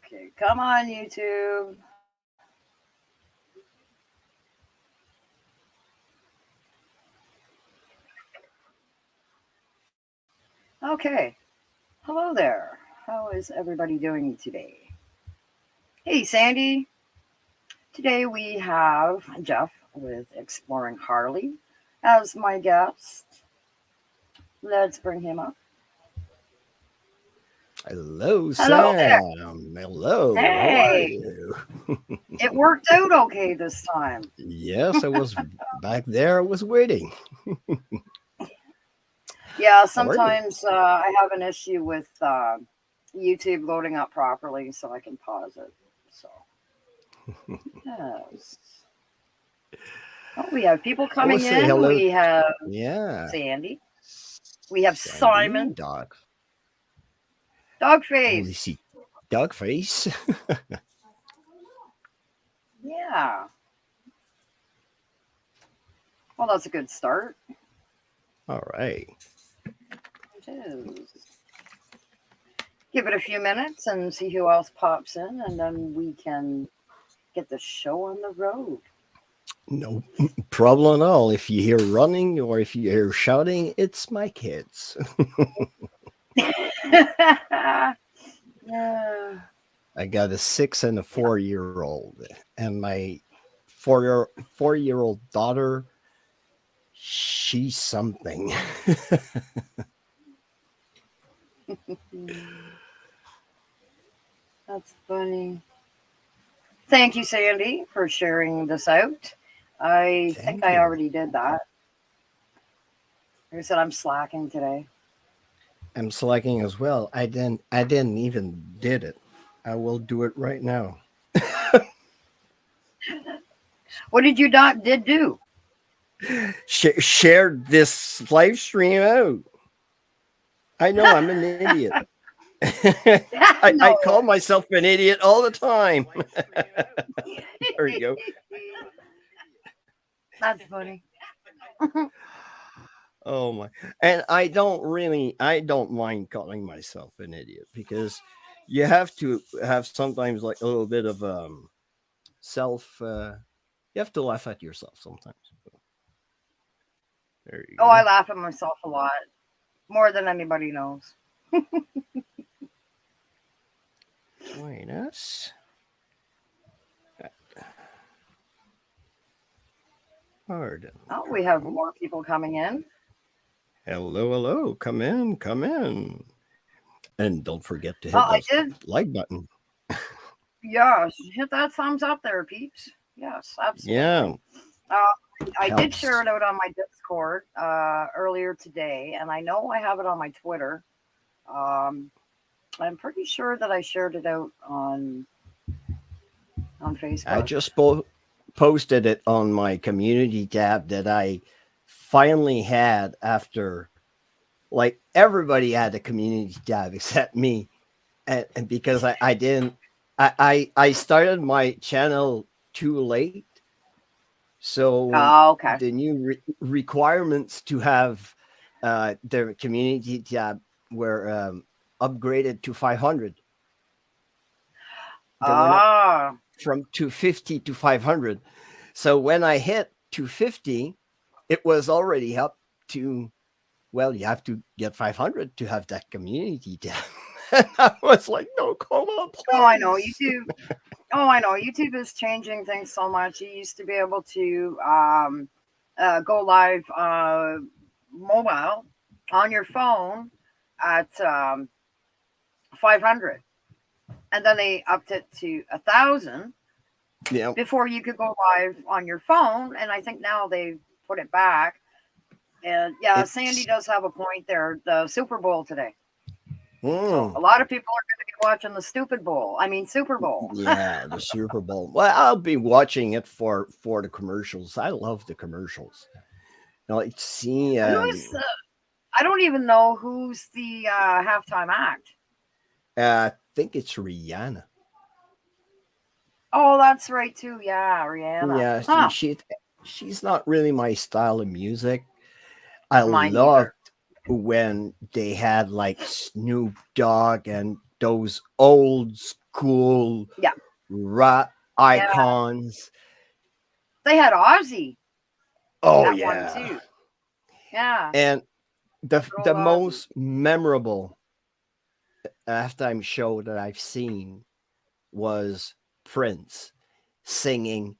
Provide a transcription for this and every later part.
Okay, come on, YouTube. Okay, hello there. How is everybody doing today? Hey, Sandy. Today we have Jeff with Exploring Harley as my guest. Let's bring him up. Hello, Hello there. Sam. Hello. How are Hey, you? it worked out okay this time. Yes, I was back there. I was waiting. Yeah, How are you? sometimes I have an issue with YouTube loading up properly, so I can pause it. So, yes. Oh, we have people I will coming say in. hello. We have Yeah. Sandy. We have Sandy, Simon. dog. Oh, you Dogface. see, dog face. Yeah. Well, that's a good start. All right. It is. Give it a few minutes and see who else pops in, and then we can get the show on the road. No problem at all. If you hear running or if you hear shouting, it's my kids. Yeah. I got a 6 and a 4-year-old, and my 4-year old daughter. She's something. That's funny. Thank you, Sandy, for sharing this out. I think Thank I you. already did that. Like I said, I'm slacking today. I'm slacking as well. I didn't even did it. I will do it right now. What did you not did do? Share this live stream out. I know I'm an idiot. I No, call myself an idiot all the time. There you go. that's funny. Oh my. And I don't mind calling myself an idiot because you have to have sometimes like a little bit of self you have to laugh at yourself sometimes. There you Oh, I go. laugh at myself a lot, more than anybody knows. Join us. Pardon Oh, we have now. more people coming in. Hello, hello. Come in, come in. And don't forget to hit I that did, like button. yes, hit that thumbs up there, peeps. Yes, Yeah, absolutely. I did share helps. it out on my Discord earlier today, and I know I have it on my Twitter. Um, I'm pretty sure that I shared it out on I Facebook. just posted it on my community tab that I finally had after, like, everybody had a community tab except me. And because I didn't, I started my channel too late. So Oh, okay. the new requirements to have the community tab were upgraded to 500. They went up Ah, from 250 to 500. So when I hit 250, it was already up to, well, you have to get 500 to have that community tab. And I was like, no, come on, oh, I know please. YouTube. Oh, I know YouTube is changing things so much. You used to be able to go live mobile on your phone at 500, and then they upped it to 1,000 Yeah, before you could go live on your phone. And I think now they put it back. And yeah, Sandy it's, does have a point there. The Super Bowl today. So mm, a lot of people are going to be watching the stupid bowl. I mean, Super Bowl. yeah, the Super Bowl. Well, I'll be watching it for the commercials. I love the commercials. Like, see, Who's I don't even know who's the halftime act. I think it's Rihanna. Oh, that's right too. Yeah, Rihanna. Yeah, Huh. she's not really my style of music. I Mine loved either. when they had like Snoop Dogg and those old cool Yeah. rat Yeah. icons. They had Ozzy Oh at one yeah. too. Yeah. And Good the old Ozzy. most memorable halftime show that I've seen was Prince singing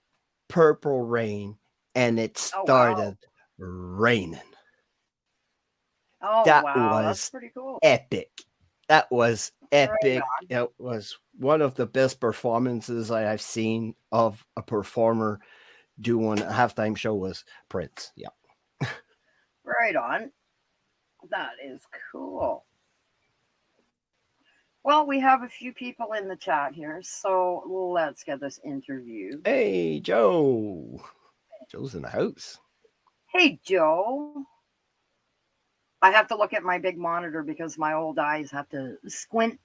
Purple Rain, and it Oh wow. started raining. Oh That wow. That's was pretty cool. epic. That was Right epic. on. It was one of the best performances I have seen of a performer doing a halftime show was Prince. Yeah. Right on. That is cool. Well, we have a few people in the chat here, so let's get this interview. Hey, Joe. Joe's in the house. Hey, Joe. I have to look at my big monitor because my old eyes have to squint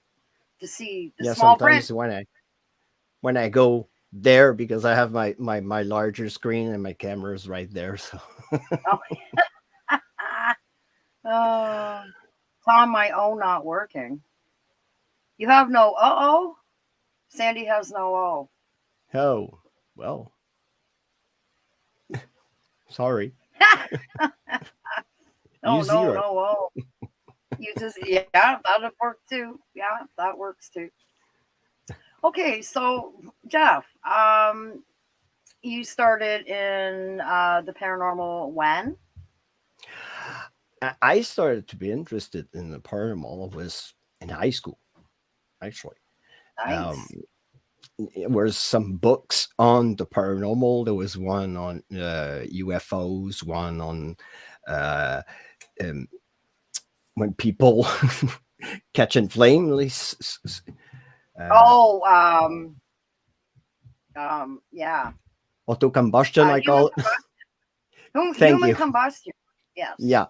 to see the Yeah, small print. sometimes when I go there because I have my larger screen and my camera's right there. So Oh, it's on my own not working. You have no uh-oh? Sandy has no oh. oh well, sorry. Oh, You no, zero. no, oh. You just, yeah, that'll work too. Yeah, that works too. Okay, so Jeff, you started in the paranormal when? I started to be interested in the paranormal was in high school, actually. Um, Nice. there was some books on the paranormal. There was one on UFOs, one on uh, um, when people catching flame. Uh, Oh, yeah. auto combustion, I Human call it. combustion. Thank Human you. combustion. Yes. Yeah.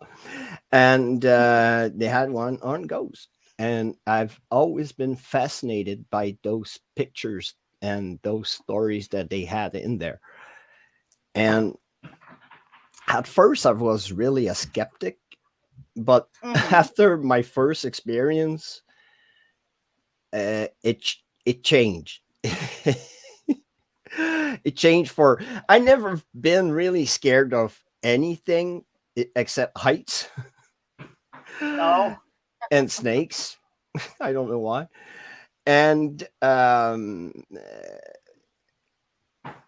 And they had one on ghost. And I've always been fascinated by those pictures and those stories that they had in there. And at first, I was really a skeptic, but Mm-hmm. after my first experience, it changed. It changed for I never been really scared of anything except heights Oh, and snakes. I don't know why. And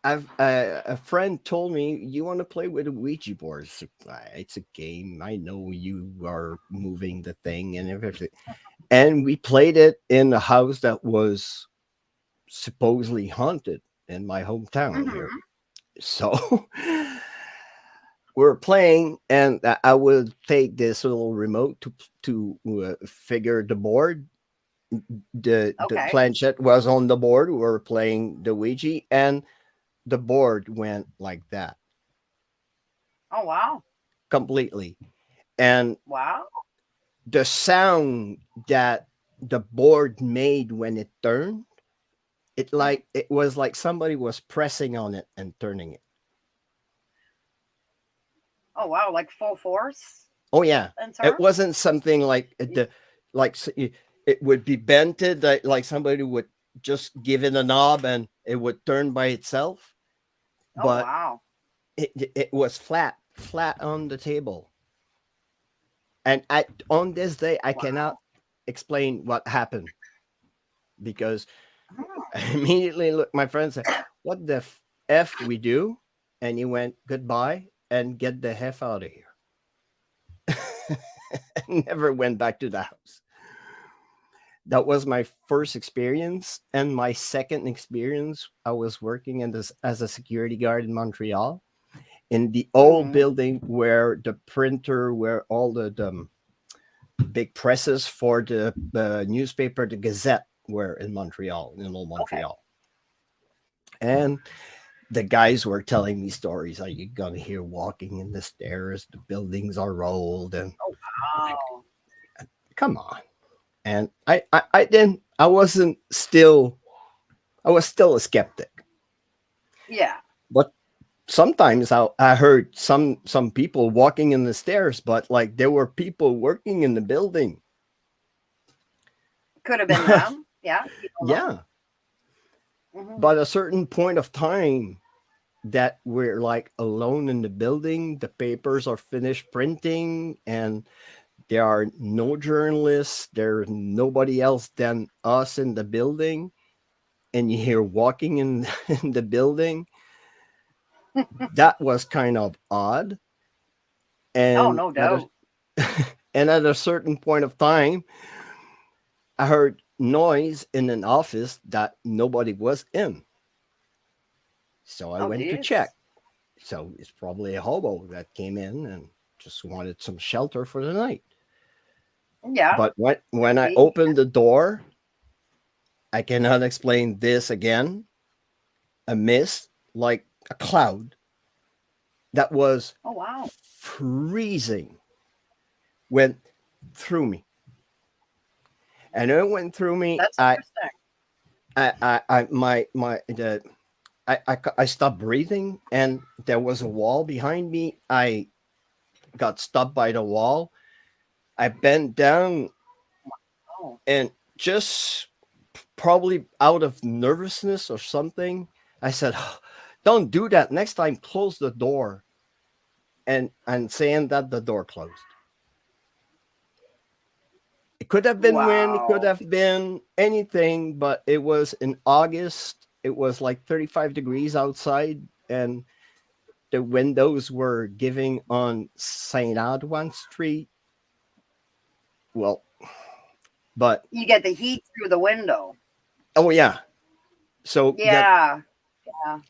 I've a friend told me you want to play with a Ouija board. So, it's a game. I know you are moving the thing and everything. And we played it in a house that was supposedly haunted in my hometown here. mm-hmm. So we're playing, and I would take this little remote to figure the board. The Okay. planchette was on the board. We were playing the Ouija, and the board went like that Oh, wow. completely. And Wow. the sound that the board made when it turned, Mhm. it was like somebody was pressing on it and turning it. Oh, wow. Like full force Oh yeah, and it turn? wasn't something like like it would be bented like somebody would just give it a knob and it would turn by itself, Oh, but wow. it was flat on the table. And on this day I Wow. cannot explain what happened because Hmm. I immediately looked my friend said, "What the f we do?" And he went goodbye and get the f out of here. And never went back to the house. That was my first experience. And my second experience, I was working in this as a security guard in Montreal in the old Hmm. building where the printer, where all the big presses for the newspaper, the Gazette, were in Montreal, in old Okay. Montreal. And the guys were telling me stories. Are you gonna hear walking in the stairs? The buildings are old, and Oh, like, wow. come on. And I didn't. I was still a skeptic. Yeah. But sometimes I heard some people walking in the stairs, but like there were people working in the building. Could have been them. Yeah. You don't know. Yeah. Hmm. But a certain point of time that we're like alone in the building, the papers are finished printing, and there are no journalists, there's nobody else than us in the building, and you hear walking in, in the building. That was kind of odd. Oh, And no at a doubt. and at a certain point of time, I heard noise in an office that nobody was in. So I Oh, went to check. geez. So it's probably a hobo that came in and just wanted some shelter for the night. Yeah, But when could I be. opened the door, I cannot explain this again. A mist, like a cloud, that was Oh, wow. freezing, went through me. And when it went through me, That's interesting. I stopped breathing, and there was a wall behind me. I got stopped by the wall. I bent down, Oh, and just probably out of nervousness or something, I said, "Don't do that. Next time, close the door." And saying that, the door closed. It could have been wind, it could wow. have been anything, but it was in August. It was like 35 degrees outside, and the windows were giving on St. Antoine Street. Well, but You get the heat through the window. oh yeah, so Yeah. Yeah.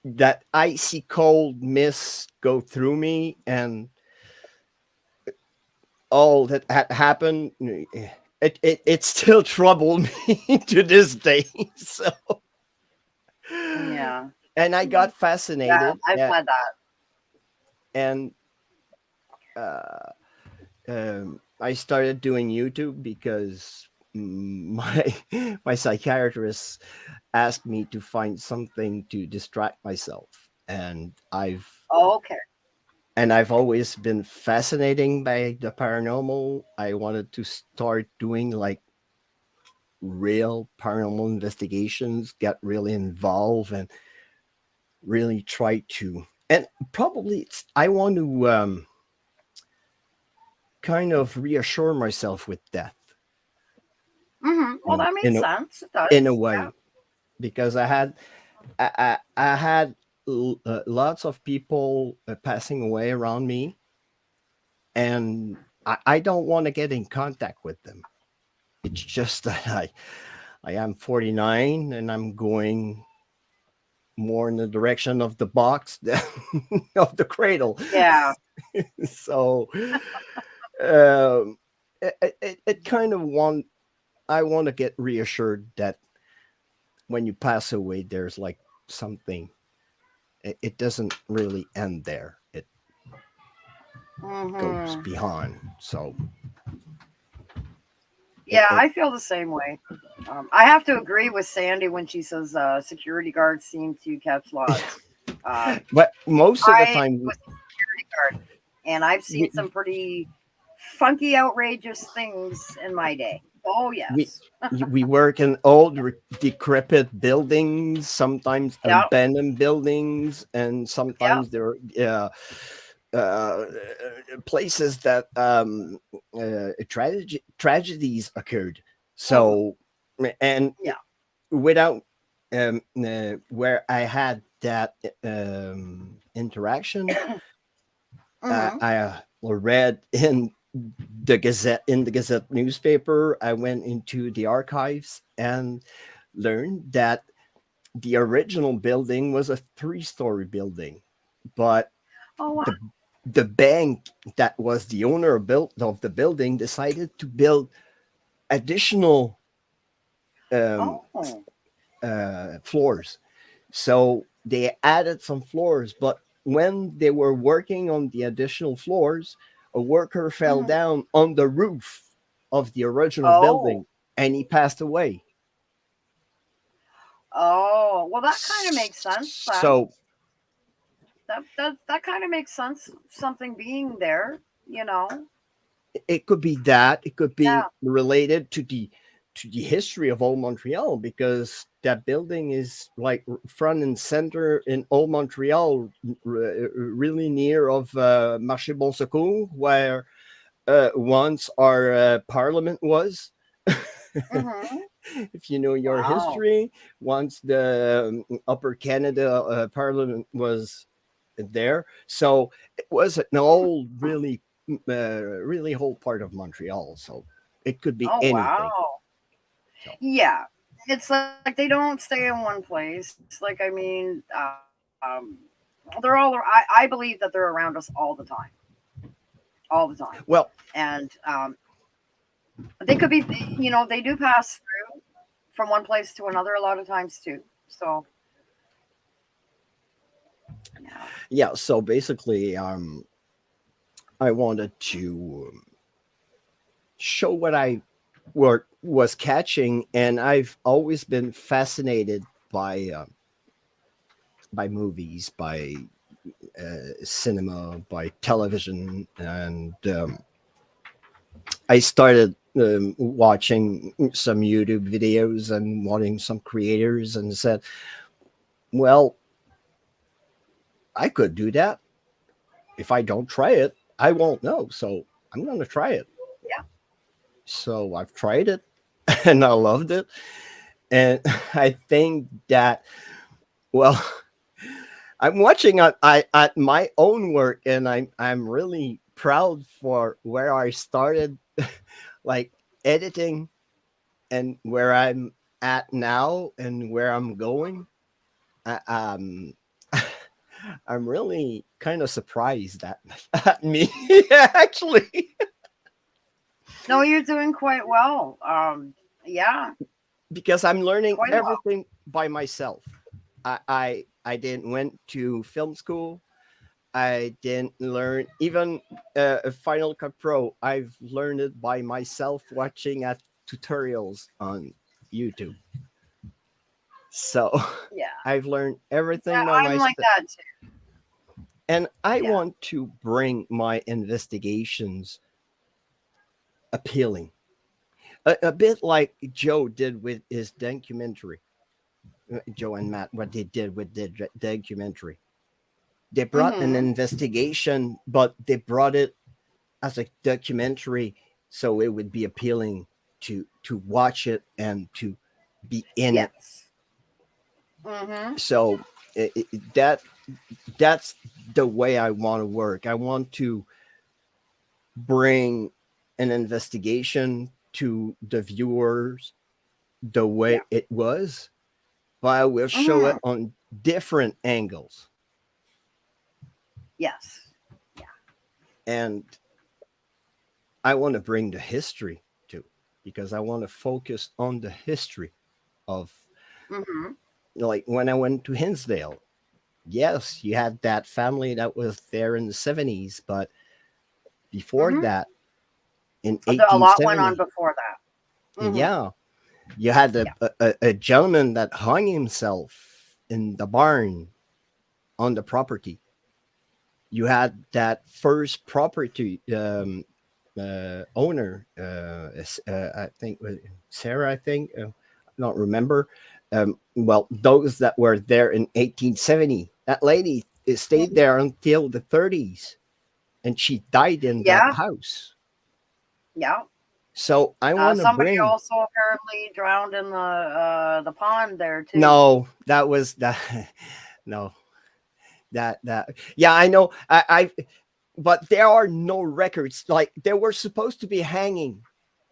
that icy cold mist go through me, and all that had happened, it still troubled me to this day. So, Yeah. and I Mhm. got Yeah, fascinated, I've had that. and uh, I started doing YouTube because my my psychiatrist asked me to find something to distract myself, and Oh, okay. I've always been fascinating by the paranormal. I wanted to start doing like real paranormal investigations, get really involved, and really try to. And probably I want to kind of reassure myself with death Well, that makes in sense. It in a does. Yeah. way, because I had lots of people passing away around me, and I don't want to get in contact with them. It's just that I am 49, and I'm going more in the direction of the box than of the cradle. Yeah. So um, it kind of want I want to get reassured that when you pass away, there's like something. It doesn't really end there. It goes Hmm. beyond. So Yeah, it I feel the same way. I have to agree with Sandy when she says security guards seem to catch lots. but most of the I time was a security guard, and I've seen we some pretty funky, outrageous things in my day. Oh, we yes. we work in old decrepit buildings, sometimes Yeah. abandoned buildings, and Yeah. sometimes there are uh, places that tragedies occurred. Mm, So, and yeah. without where I had that interaction, Hmm. I read in the Gazette newspaper. I went into the archives and learned that the original building was a three-story building, but Oh, wow. the the bank that was the owner of the building decided to build additional um, Oh. floors. So they added some floors, but when they were working on the additional floors, a worker fell Hmm. down on the roof of the original Oh. building, and he passed away. Oh. Well, that kind of makes sense then. So That kind of makes sense. Something being there, you know. it could be that, it could be Yeah. related to the to the history of old Montreal, because that building is like front and center in old Montreal, really near of Marché Bon Secours, where once our parliament was. Mm-hmm. If you know your Wow. history, once the Upper Canada Parliament was there, so it was an old, really whole part of Montreal. So it could be Oh, anything. wow. So Yeah. It's like they don't stay in one place. Like, I mean, they're all, I believe that they're around us all the time. well, And they could be, they do pass through from one place to another a lot of times too. So, yeah. yeah. So basically, I wanted to show what I was catching, and I've always been fascinated by movies, by cinema, by television, and I started watching some YouTube videos and watching some creators, and said, "Well, I could do that. If I don't try it, I won't know. So I'm going to try it." Yeah. So I've tried it, and I loved it, and I think that, well, I'm watching at my own work, and I'm really proud for where I started, like editing, and where I'm at now, and where I'm going. I, I'm really kind of surprised at me, actually, No, you're doing quite well. Yeah, because I'm learning quite well. everything by myself. I didn't went to film school. I didn't learn even Final Cut Pro. I've learned it by myself, watching at tutorials on YouTube. So Yeah. I've learned Yeah, everything by I'm like myself, that too. and I Yeah. want to bring my investigations appealing, a bit like Joe did with his documentary. Joe and Matt, what they did with the documentary. They brought an Mm-hmm. investigation, but they brought it as a documentary, so it would be appealing to watch it and to be in it. Yes. Mm-hmm. So that's the way I want to work. I want to bring an investigation to the viewers the way Yeah. it was, but I will show it Mm-hmm. on different angles. Yes. Yeah. And I want to bring the history too, because I want to focus on the history of, Mm-hmm. like, when I went to Hinsdale. Yes, you had that family that was there in the 70s, but before Mm-hmm. that, in A lot went on 1870, before that. Mm-hmm. yeah, you had Yeah. a gentleman that hung himself in the barn on the property. You had that first property owner, I think Sarah, I think, I don't remember. Well, those that were there in 1870, that lady stayed Mhm. there until the 30s, and she died in that Yeah. house. Yeah. So I want to Somebody bring. also apparently drowned in the pond there too. No, that was that. No, that. Yeah, I know. But there are no records. Like, they were supposed to be hanging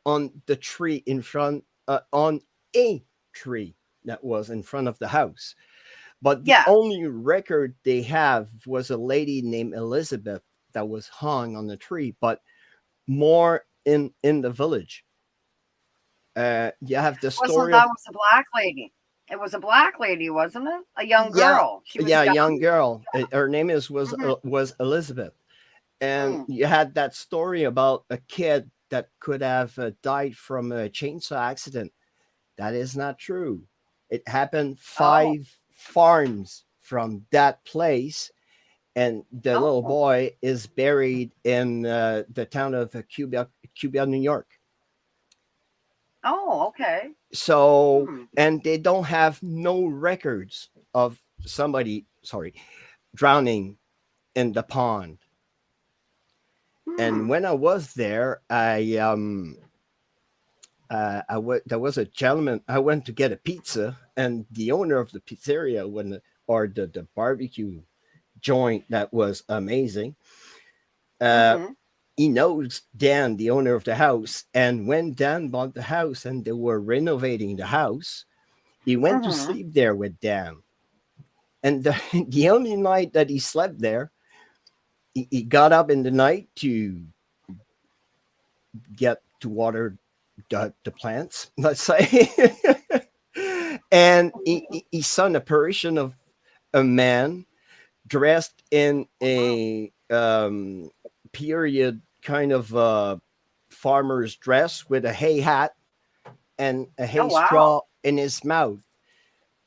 on the tree in front, on a tree that was in front of the house. But the Yeah. only record they have was a lady named Elizabeth that was hung on the tree, but more in the village. You have the Wasn't story that of, was a black lady? It was a black lady, wasn't it? A young yeah, girl. She was yeah, young young. girl. Her name is Hmm. was Elizabeth, and Mm. you had that story about a kid that could have died from a chainsaw accident. That is not true. It happened Oh. 5 farms from that place, and the little Oh. boy is buried in the town of Cuba, New York. Oh, okay. So, Hmm. and they don't have no records of somebody, sorry, drowning in the pond. And Hmm. when I was there, there was a gentleman. I went to get a pizza, and the owner of the pizzeria, or the barbecue joint that was amazing, uh, Mm-hmm. he knows Dan, the owner of the house. And when Dan bought the house and they were renovating the house, he went to Mm-hmm. sleep there with Dan. And the only night that he slept there, he got up in the night to get to water the plants, let's say. And he saw an apparition of a man dressed in Oh, wow. a period kind of farmer's dress with a hay hat and a Oh, hay wow. straw in his mouth.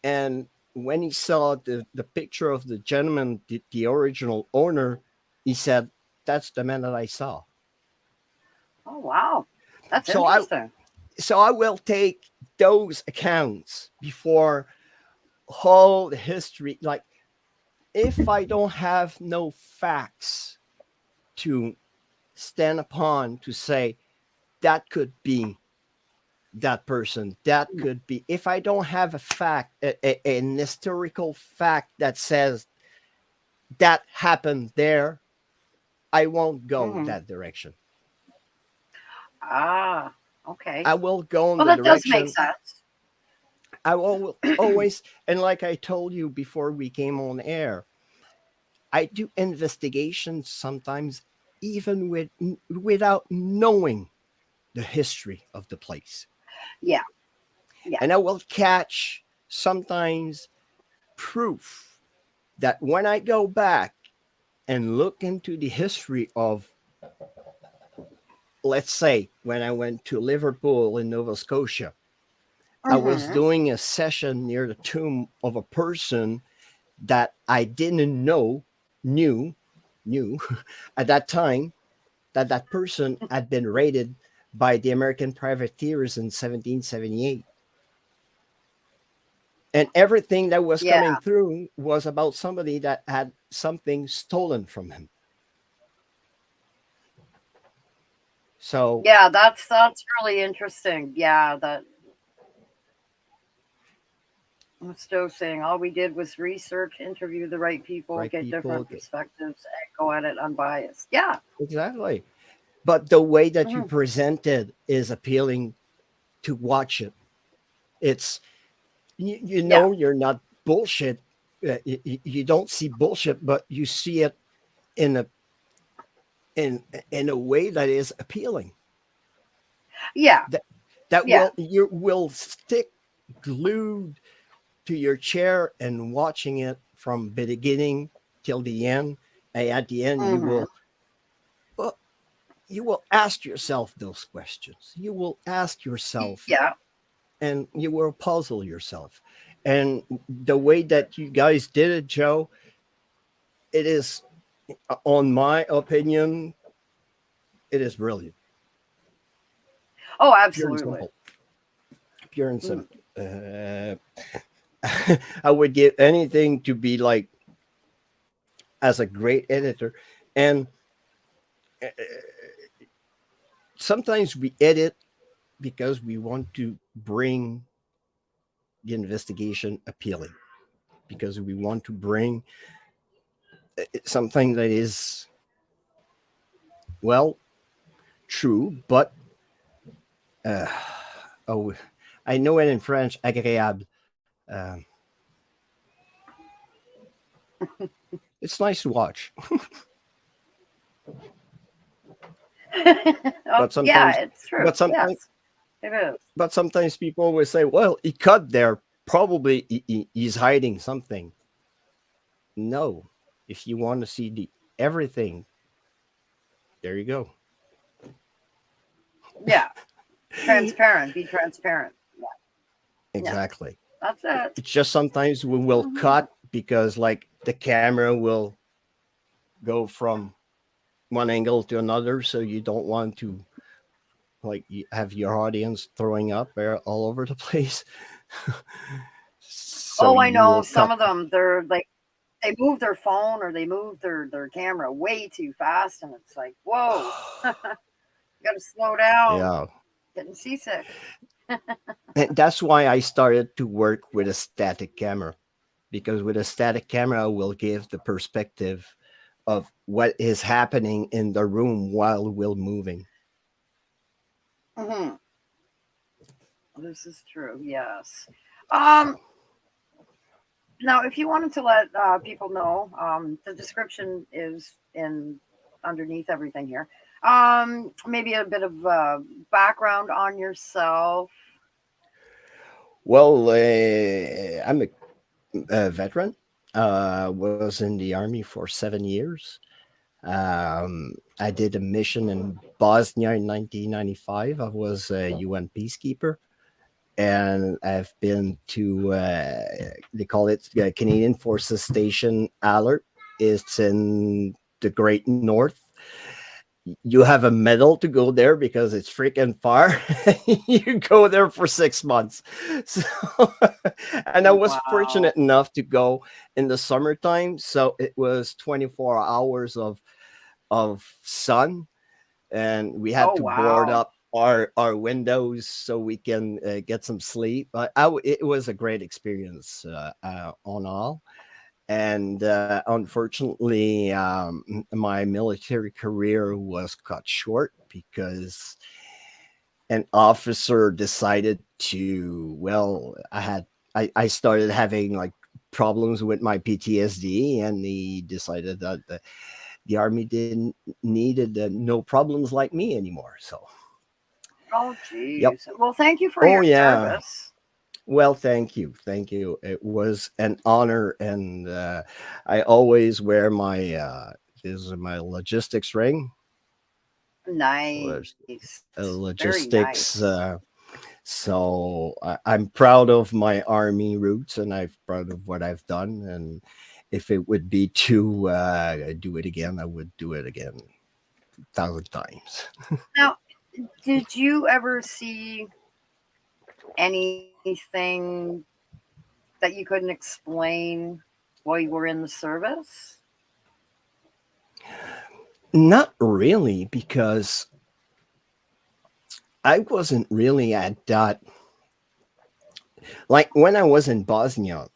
And when he saw the picture of the gentleman, the original owner, he said, "That's the man that I saw." Oh, wow. That's So I interesting. so I will take those accounts before whole history. Like, if I don't have no facts to stand upon to say that could be that person, that could be, if I don't have a fact, an historical fact that says that happened there, I won't go Mm-hmm. that direction. Ah, okay. I will go in Well, the that does make direction. sense. I will always, and like I told you before we came on air, I do investigations sometimes even without knowing the history of the place. Yeah, yeah. And I will catch sometimes proof that when I go back and look into the history of, let's say, when I went to Liverpool in Nova Scotia, I was Mm-hmm. doing a session near the tomb of a person that I didn't knew, knew at that time that that person had been raided by the American privateers in 1778. And everything that was Yeah, coming through was about somebody that had something stolen from him. So, yeah. That's really interesting. Yeah, that Stowe saying all we did was research, interview the right people, right get people, different perspectives, and go at it unbiased. Yeah. exactly. But the way that you Mm-hmm. present it is appealing to watch it. It's, Yeah. you're not bullshit. You don't see bullshit, but you see it in a in a way that is appealing. Yeah. That that Yeah. will you will stick glued to your chair and watching it from the beginning till the end. And at the end, Mm-hmm. well, you will ask yourself those questions. You will ask yourself, Yeah. and you will puzzle yourself. And the way that you guys did it, Joe, it is, on my opinion, it is brilliant. Oh, Pure and absolutely. simple. Pure and Mm. simple. I would give anything to be like as a great editor. And uh, sometimes we edit because we want to bring the investigation appealing, because we want to bring something that is, well, true, but uh, oh, I know it in French, agréable. Um, it's nice to watch, Oh, but yeah, sometimes, it's true. but sometimes, Yes, it is. but sometimes people will say, "Well, he cut there. Probably he's hiding something." No, if you want to see the everything, there you go. Yeah. Transparent. Be transparent. Yeah. Yeah. Exactly. That's it. It's just sometimes we will Hmm. cut because like the camera will go from one angle to another, so you don't want to like you have your audience throwing up all over the place. So Oh, I you know. will Some cut. of them, they're like they move their phone or they move their camera way too fast, and it's like, whoa, you got to slow down. Yeah. Getting seasick. And that's why I started to work with a static camera, because with a static camera will give the perspective of what is happening in the room while we're moving. Hmm. This is true. Yes. So, Now, if you wanted to let people know, the description is in underneath everything here. Maybe a bit of background on yourself. well, I'm a veteran. Was in the army for 7 years. I did a mission in Bosnia in 1995. I was a UN peacekeeper, and I've been to they call it Canadian Forces Station Alert. It's in the Great North. You have a medal to go there because it's freaking far. You go there for 6 months. So, and I was Wow. fortunate enough to go in the summertime. So it was 24 hours of sun, and we had Oh, to board wow. up our windows so we can get some sleep. But it was a great experience on all. And unfortunately, my military career was cut short because an officer decided to, well, I started having like problems with my PTSD, and he decided that the army didn't needed no problems like me anymore. So, Oh, yep. geez. Well, thank you for Oh your yeah. service. Well, thank you. It was an honor, and I always wear my this is my logistics ring. Nice. Very Logistics. nice. So I'm proud of my army roots, and I'm proud of what I've done. And if it would be to do it again, I would do it again 1,000 times. Now, did you ever see anything that you couldn't explain while you were in the service? Not really, because I wasn't really at that. Like when I was in Bosnia,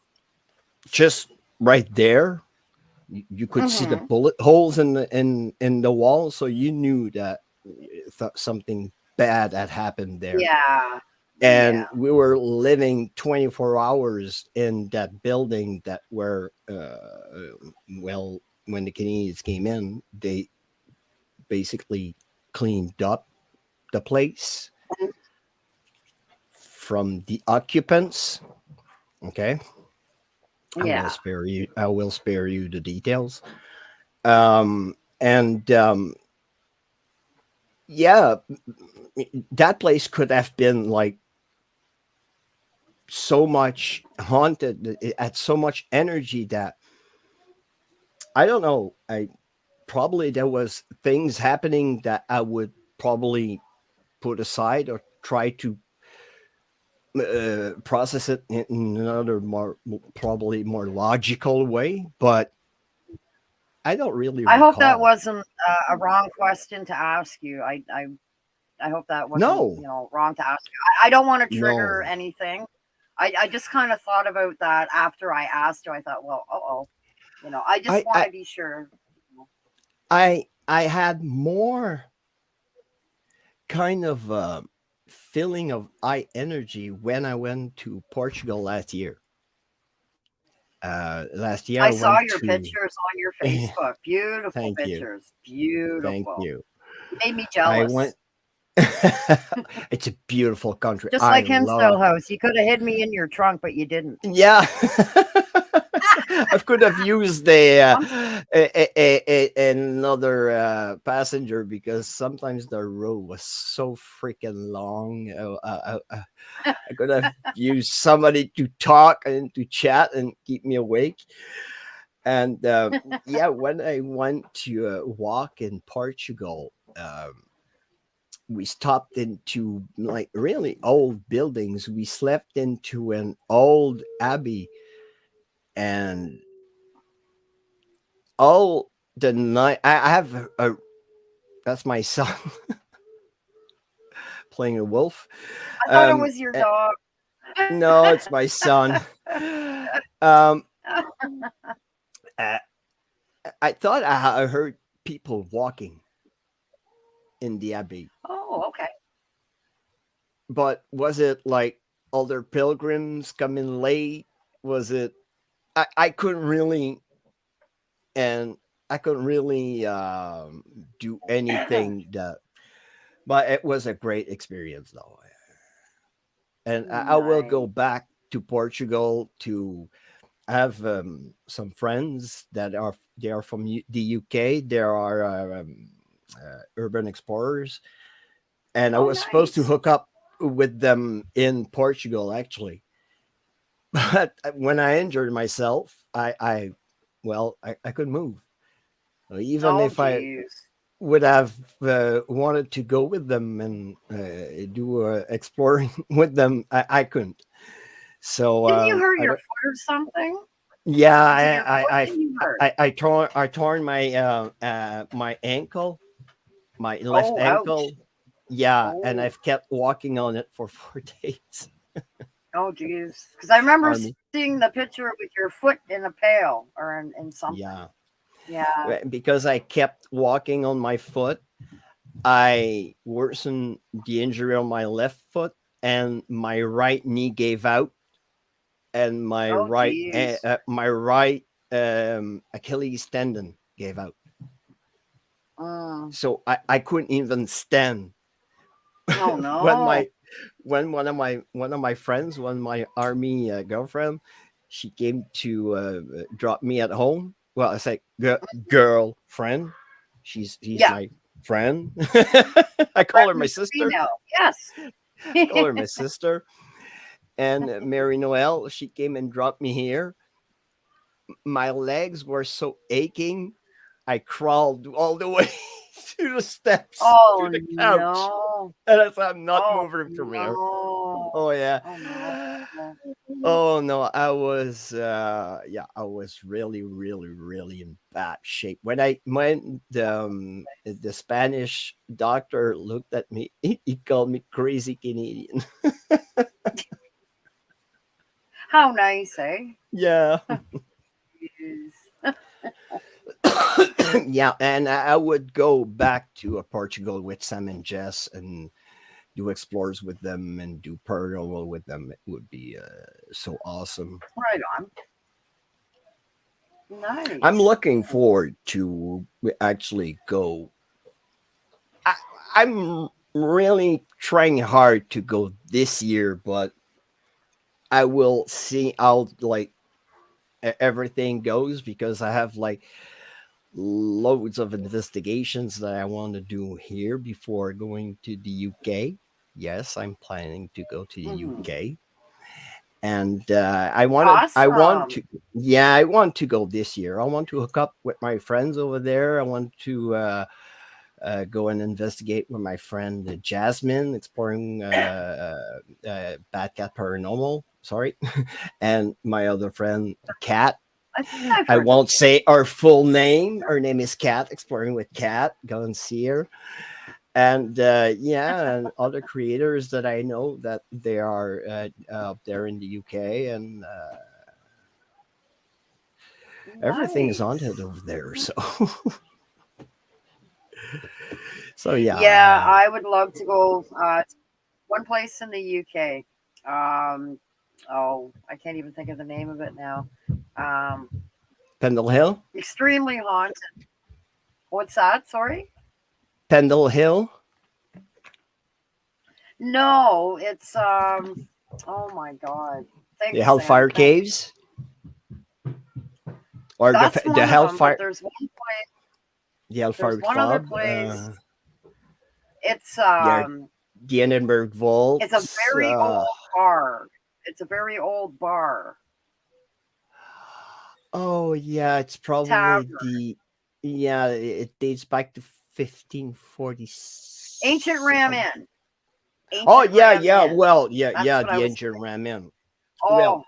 just right there, you could see the Hmm. bullet holes in the wall, so you knew that something bad had happened there. Yeah. And Yeah. we were living 24 hours in that building that were well, when the Canadians came in, they basically cleaned up the place from the occupants. Okay, Yeah. I will spare you the details. And yeah, that place could have been like so much haunted. It had so much energy that I don't know. I probably there was things happening that I would probably put aside or try to process it in another more probably more logical way, but I don't really I hope that recall. wasn't a wrong question to ask you. I hope that wasn't, No, wrong to ask you. I don't want to trigger no. anything. I just kind of thought about that after I asked you. I thought, well, oh, I just I want I to be sure. I had more kind of feeling of high energy when I went to Portugal last year. Last year I I saw went your to. pictures on your Facebook. Beautiful Thank you, pictures. thank Beautiful. you. You made me I jealous. went. It's a beautiful country. Just I like Hinsdale love. House. You could have hid me in your trunk, but you didn't. Yeah. I could have used I'm another passenger because sometimes the road was so freaking long. I could have used somebody to talk and to chat and keep me awake. And yeah, when I went to walk in Portugal, we stopped into like really old buildings. We slept into an old abbey, and all the night I have a that's my son playing a wolf. I thought it Um, was your eh, dog. no, it's my son. Um, I, I thought I heard people walking in the abbey, Oh, okay. but was it like other pilgrims coming late? Was it? I couldn't really, and I couldn't really do anything that, but it was a great experience though, and I will go Nice. back to Portugal to have some friends that are from the UK. There are urban explorers, and I Oh, was supposed to nice. hook up with them in Portugal actually. But when I injured myself, I couldn't move. Even Oh, if I geez. would have wanted to go with them and do exploring with them, I couldn't. So Didn't you hurt I your don't. foot or something? Yeah, Was it your foot that you hurt? I torn my my ankle, my left Oh, ouch. ankle. Yeah, and Oh, I've kept walking on it for 4 days. oh, geez. Because I remember Army. seeing the picture with your foot in a pail or in something. Yeah, Yeah. because I kept walking on my foot. I worsened the injury on my left foot, and my right knee gave out, and Oh, geez. my right Achilles tendon gave out. Mm. So I couldn't even stand. Oh, when no. my when one of my friends, one of my army girlfriend, she came to drop me at home. Well, I say girlfriend. He's Yeah. my friend. I call her Friend my is a sister. female. Yes. Call her my sister. And Mary Noel, she came and dropped me here. My legs were so aching. I crawled all the way to the steps to Oh, the couch, no. and I said, I'm not Oh, moving from here. no. Oh yeah. Oh, no. Oh no, I was really, really, really in bad shape. When the Spanish doctor looked at me, he called me crazy Canadian. How nice, eh? Yeah. Jeez. Yeah, and I would go back to Portugal with Sam and Jess and do explores with them and do paranormal with them. It would be so awesome. Right on. I'm Nice. looking forward to actually go. I, I'm really trying hard to go this year, but I will see how like everything goes because I have like loads of investigations that I want to do here before going to the UK. Yes, I'm planning to go to the Hmm. UK, and I want Awesome. to, yeah, I want to go this year. I want to hook up with my friends over there. I want to go and investigate with my friend Jasmine, exploring Bad Cat Paranormal. Sorry, and my other friend Kat. I think I've I heard of won't say our full name. Her name is Kat, exploring with Kat. Go and see her. And yeah, and other creators that I know that they are up there in the UK, and everything is haunted nice. over there. So, so yeah, Yeah, I would love to go one place in the UK. Um, oh, I can't even think of the name of it now. Um, Pendle Hill, extremely haunted. What's that? Sorry. Pendle Hill, No, it's oh my god. the Thanks, Sandy. Hellfire Thanks. Caves, or That's the one of them, but Hellfire, the there's Hellfire one other Club, place. It's yeah, the Edinburgh it's a Vaults. very old bar. It's a very old bar Oh yeah, it's probably tavern. the, yeah, it dates back to 1546. Ancient Ramen. Oh Ancient yeah, Ram yeah. Inn. Well, yeah, That's yeah. what I The was engine thinking. ram in. Well, Oh,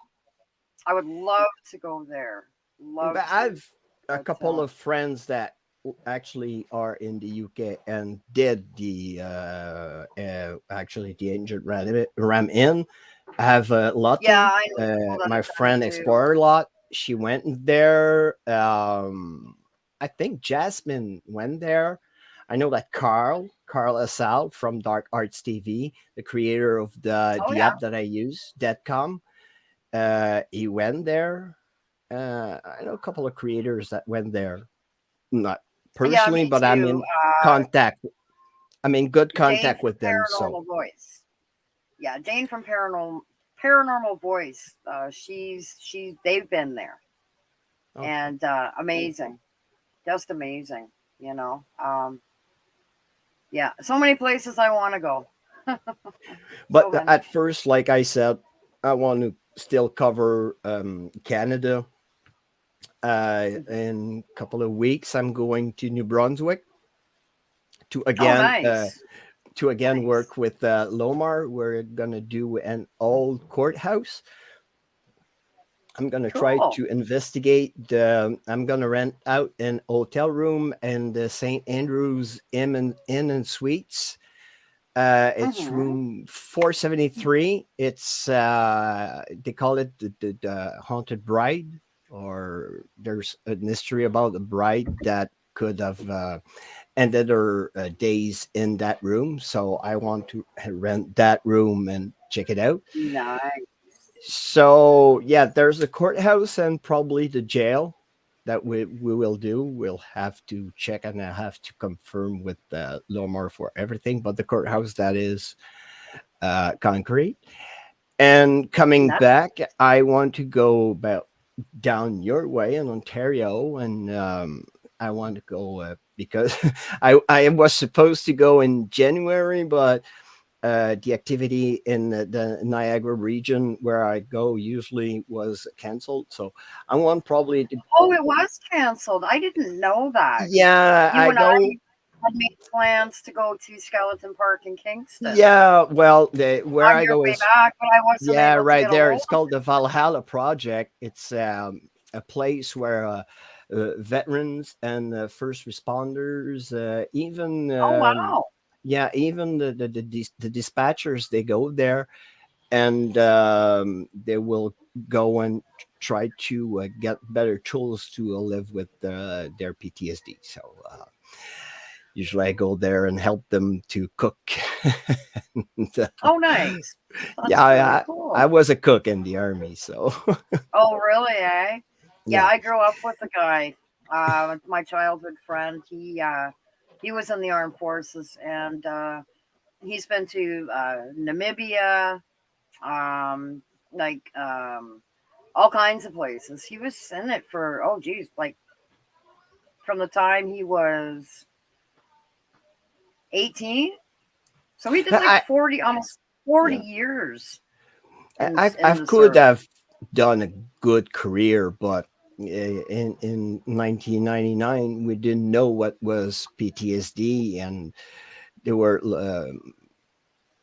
I would love to go there. Love but to. I've a But couple of friends that actually are in the UK and did the actually the engine ram in. I have yeah, Lottie, I know people that my have done it friend too. Explorer Lot. She went there. I think Jasmine went there. I know that Carl Asal from Dark Arts TV, the creator of Oh the yeah. app that I use, Deadcom, he went there. I know a couple of creators that went there, not Yeah, personally, me but I'm too. in contact. I'm in good Jane contact from with them. So, Paranormal Voice. Yeah, Jane from Paranormal Voice. They've been there, okay. and amazing, just amazing. You know, yeah, so many places I want to go. So But many. at first, like I said, I want to still cover Canada. Mhm. In a couple of weeks, I'm going to New Brunswick to Oh, again nice, nice. work with Lomar. We're gonna do an old courthouse. I'm gonna try Cool. to investigate the. I'm gonna rent out an hotel room in the St. Andrews Inn and Suites. It's Hmm. room 473. It's they call it the haunted bride, or there's a mystery about the bride that could have ended her days in that room. So I want to rent that room and check it out. Nice. So yeah, there's the courthouse and probably the jail that we will do. We'll have to check, and I have to confirm with Lomar for everything. But the courthouse, that is concrete. And coming Nice. back, I want to go about down your way in Ontario, and I want to go because I was supposed to go in January, but the activity in the Niagara region where I go usually was canceled. So I want probably to. Oh, it was canceled. I didn't know that because Yeah, you I and I go. had made plans to go to Skeleton Park in Kingston Yeah, well, where on I your go way is, back, but I wasn't yeah, able to right get a there. hold It's of called the Valhalla Project. It's a place where veterans and first responders, even it. Oh wow. yeah, even the dispatchers, they go there, and they will go and try to get better tools to live with their PTSD. So usually I go there and help them to cook. And, Oh nice. yeah, That's really I cool. was a cook in the army, so Oh really, eh? Yeah, yeah. I grew up with a guy, my childhood friend. He was in the armed forces, and he's been to Namibia, um, like all kinds of places. He was in it for oh geez, like from the time he was 18. So he did like I 40, almost 40 yeah, years I in the could service. have done a good career, but in 1999 we didn't know what was PTSD, and there were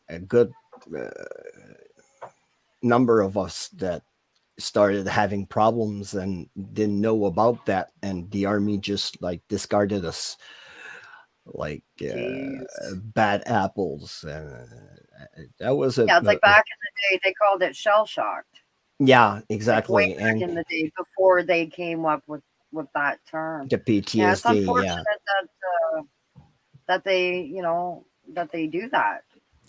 a good uh, number of us that started having problems and didn't know about that, and the army just like discarded us like Jeez. bad apples. That was Yeah, it's like a back in the day, they called it shell shocked. yeah, Like way exactly, back and in the day before they came up with that term. the Yeah, it's PTSD, yeah. unfortunate that they, that they do that.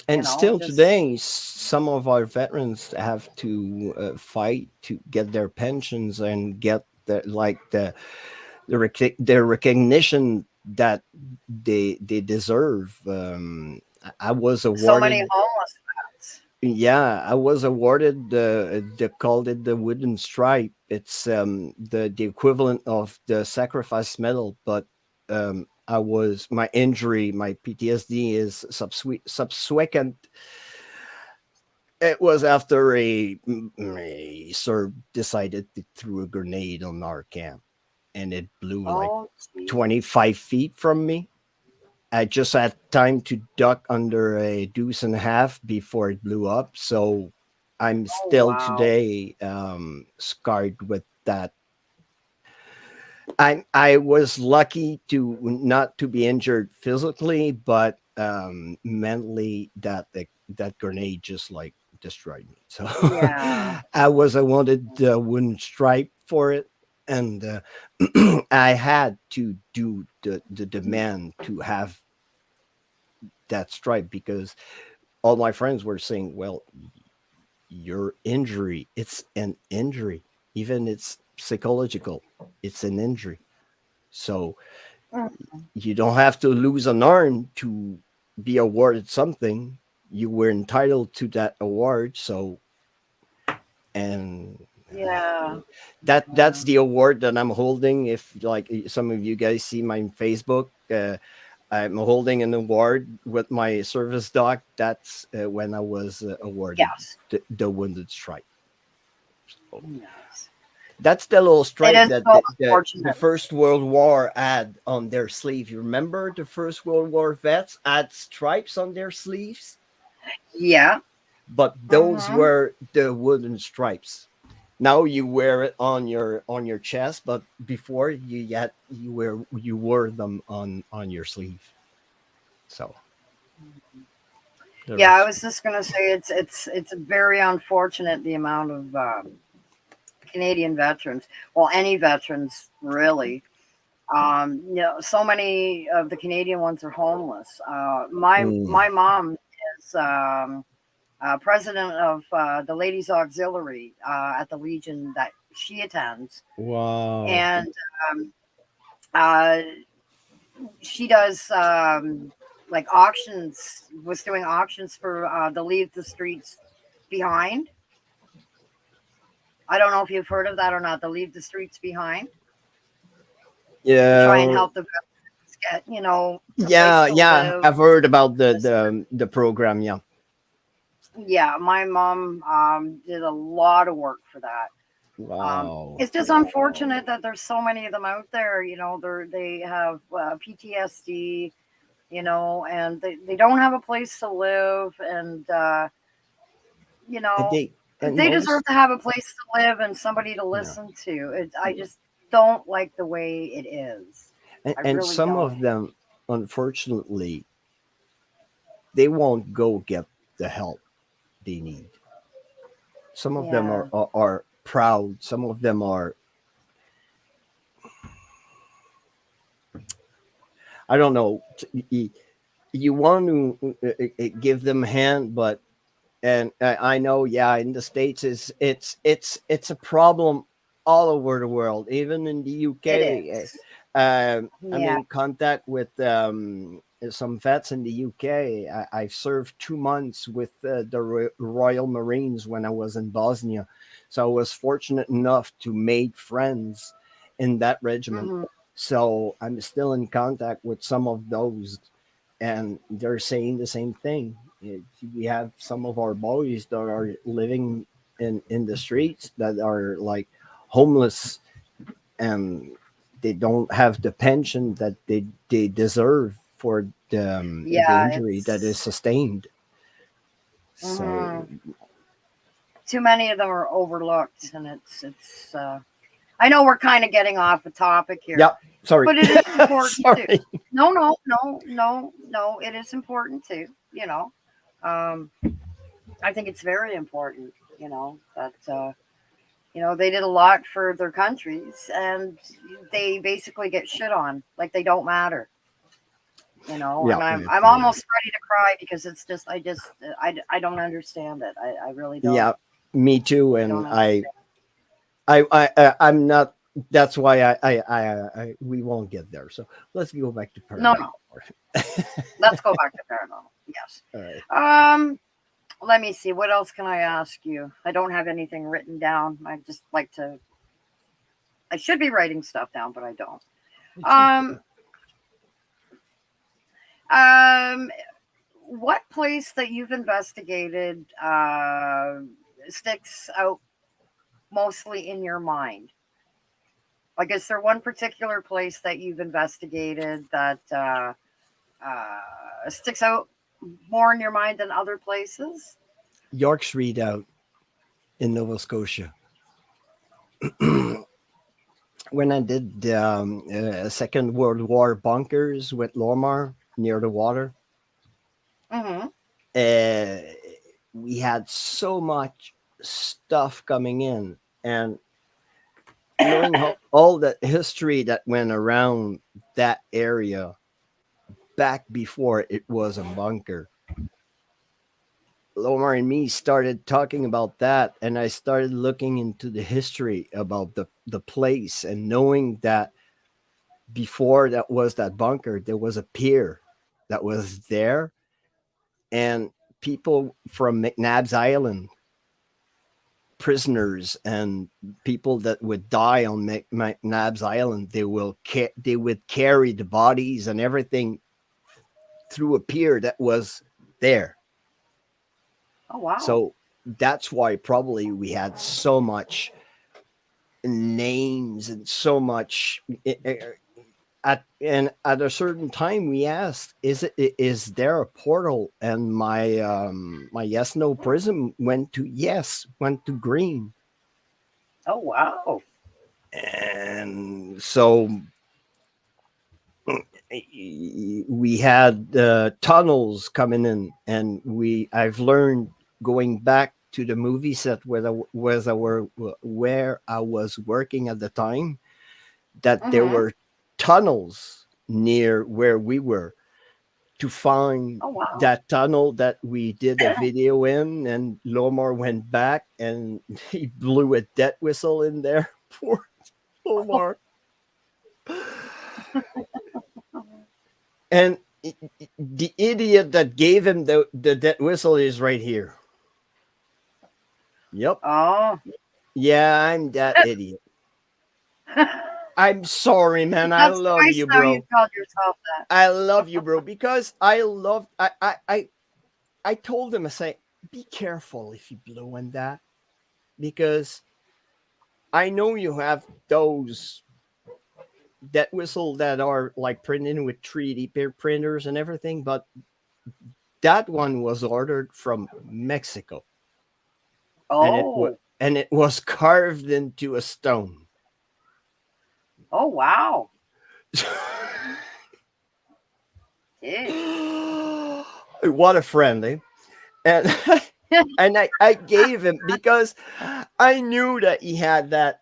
And still Just today, some of our veterans have to fight to get their pensions and get the recognition that they deserve. I was so many awarded. homeless vets. Yeah, I was awarded they called it the wooden stripe. It's the equivalent of the sacrifice medal, but I was my injury, my PTSD is subsequent. It was after a Serb decided to throw a grenade on our camp, and it blew like Oh, gee. 25 feet from me I just had time to duck under a deuce and a half before it blew up. So I'm Oh, still wow. today scarred with that. I was lucky to not to be injured physically, but mentally that grenade just like destroyed me. So Yeah. I wanted the wooden stripe for it, and I had to do the demand to have that stripe because all my friends were saying, "Well, your injury, it's an injury, even it's psychological, it's an injury." So Mm. you don't have to lose an arm to be awarded something. You were entitled to that award. So, and Yeah. that's Yeah. the award that I'm holding. If like some of you guys see my Facebook, I'm holding an award with my service dog. That's when I was awarded Yes. the Wounded Stripe. So Yes. that's the little It stripe is that so the unfortunate. First World War had on their sleeve. You remember the First World War vets had stripes on their sleeves, Yeah. but those Mm-hmm. were the wooden stripes. Now you wear it on your chest, but before you wore them on your sleeve. So there Yeah, I was was just gonna say it's very unfortunate the amount of Canadian veterans, well, any veterans really. So many of the Canadian ones are homeless. mm, My mom is president of the Ladies Auxiliary at the Legion that she attends, wow. and uh, she does like auctions. Was doing auctions for the Leave the Streets Behind. I don't know if you've heard of that or not. The Leave the Streets Behind to try and Yeah, help the veterans get a place yeah, to yeah. live. I've heard about This the program. Yeah. Yeah, my mom did a lot of work for that. Wow. It's just unfortunate that there's so many of them out there. They have PTSD, and they don't have a place to live, and you And know, and they deserve most to have a place to live and somebody to yeah. listen to. I just don't like the way it is. I And really some don't. of them, unfortunately, they won't go get the help they need. Some of them Yeah. are proud. Some of them are, I don't know. You want to give them a hand, but and I know, yeah, in the States is it's a problem all over the world, even in the It UK. is. I'm Yeah. in contact with some vets in the UK. I've served 2 months with the Royal Marines when I was in Bosnia, so I was fortunate enough to make friends in that regiment. Hmm. So I'm still in contact with some of those, and they're saying the same thing. We have some of our boys that are living in the streets that are like homeless, and they don't have the pension that they deserve for the Yeah. injury that is It's. sustained. So Mhm. Too many of them are overlooked, and it's. I know we're kind of getting off the topic here, yeah, sorry. but it is important too. Sorry. No, no, no, no, no. It is important too. Um, I think it's very important. That they did a lot for their countries, and they basically get shit on like they don't matter. Yeah, And I'm yeah, almost ready to cry because it's just I don't understand it. I really don't. yeah, me too. I don't And understand. I'm not. That's why we won't get there. So let's go back to No, paranormal. no. Let's go back to paranormal. Yes. All right. Um, Let me see. What else can I ask you? I don't have anything written down. I just like to. I should be writing stuff down, but I don't. It's okay. Um, um, what place that you've investigated sticks out mostly in your mind? Like, is there one particular place that you've investigated that sticks out more in your mind than other places? York's Redoubt in Nova Scotia. When I did Second World War bunkers with Lomar near the water, Mm-hmm. uh, we had so much stuff coming in, and knowing all the history that went around that area back before it was a bunker. Lomar and me started talking about that, and I started looking into the history about the place, and knowing that before that was that bunker, there was a pier that was there, and people from McNabb's Island, prisoners and people that would die on McNabb's Island, they would carry the bodies and everything through a pier that was there. Oh, wow. So that's why probably we had so much names and so much at a certain time we asked, is there a portal, and my yes no prism went to yes, went to green. Oh, wow. And so we had tunnels coming in, and I've learned, going back to the movie set where I was working at the time, that there Mm-hmm. were tunnels near where we were, to find Oh, wow. that tunnel that we did a video in, and Lomar went back and he blew a death whistle in there. Poor Lomar. And the idiot that gave him the death whistle is right here. Yep. Oh. Yeah, I'm that idiot. I'm sorry, man. I That's love twice you, now you bro. called yourself that. I love you, bro, because I told him, I say, be careful if you blow on that, because I know you have those that whistle that are like printed with 3D printers and everything, but that one was ordered from Mexico, Oh. and it was carved into a stone. Oh, wow. Jeez. What a friend, eh? And I gave him, because I knew that he had that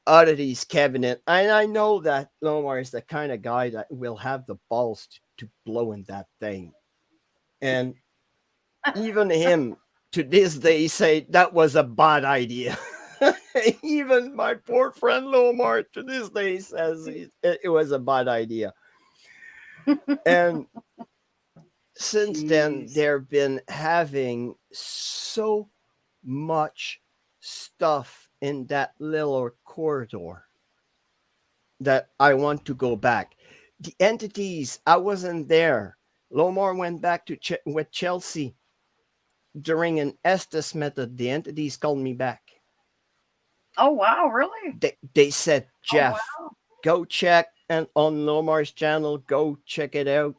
oddities cabinet, and I know that Lomar is the kind of guy that will have the balls to blow in that thing. And even him to this day say that was a bad idea. Even my poor friend Lomar to this day says it was a bad idea. And since then, Jeez. they've been having so much stuff in that little corridor that I want to go back. The entities, I wasn't there. Lomar went back to with Chelsea during an Estes method. The entities called me back. Oh, wow. Really? They said, Oh, Jeff, wow. go check and on Lomar's channel, go check it out.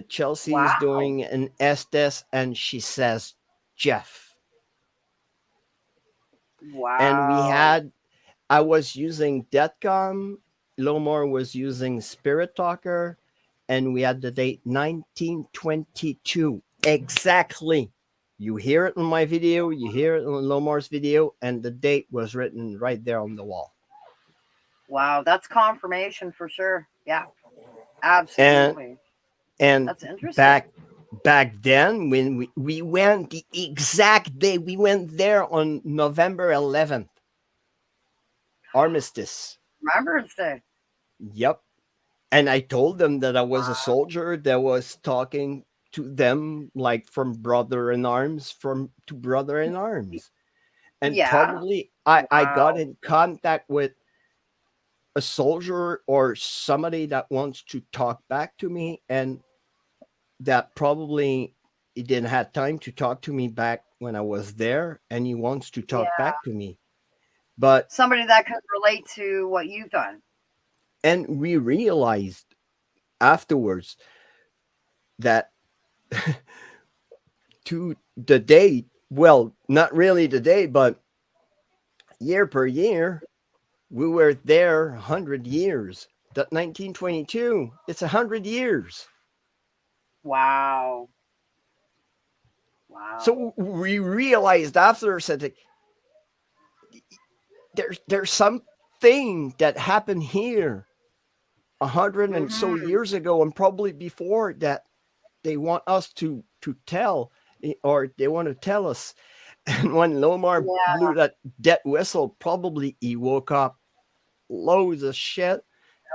Chelsea is Wow. doing an Estes, and she says, Jeff. And Wow. I was using Deathcom, Lomar was using Spirit Talker, and we had the date 1922. Exactly. You hear it in my video, you hear it in Lomar's video, and the date was written right there on the wall. Wow. That's confirmation for sure. Yeah. And Absolutely. and That's interesting. back then, when we went the exact day, we went there on November 11th, armistice. Remembrance Day. Yep. And I told them that I was a Wow. soldier that was talking to them like from brother in arms, from to brother in arms. And Yeah. probably I got Wow. in contact with a soldier or somebody that wants to talk back to me, and that probably he didn't have time to talk to me back when I was there, and he wants to talk Yeah. back to me. But Somebody that could relate to what you've done. and we realized afterwards, that to the date, well, not really the date, but year per year, we were there 100 years. That 1922, it's 100 years. Wow. Wow. So we realized after, said that there's something that happened here 100 and so Mm-hmm. years ago, and probably before that, they want us to tell, or they want to tell us. And when Lomar Yeah. blew that death whistle, probably he woke up loads of shit.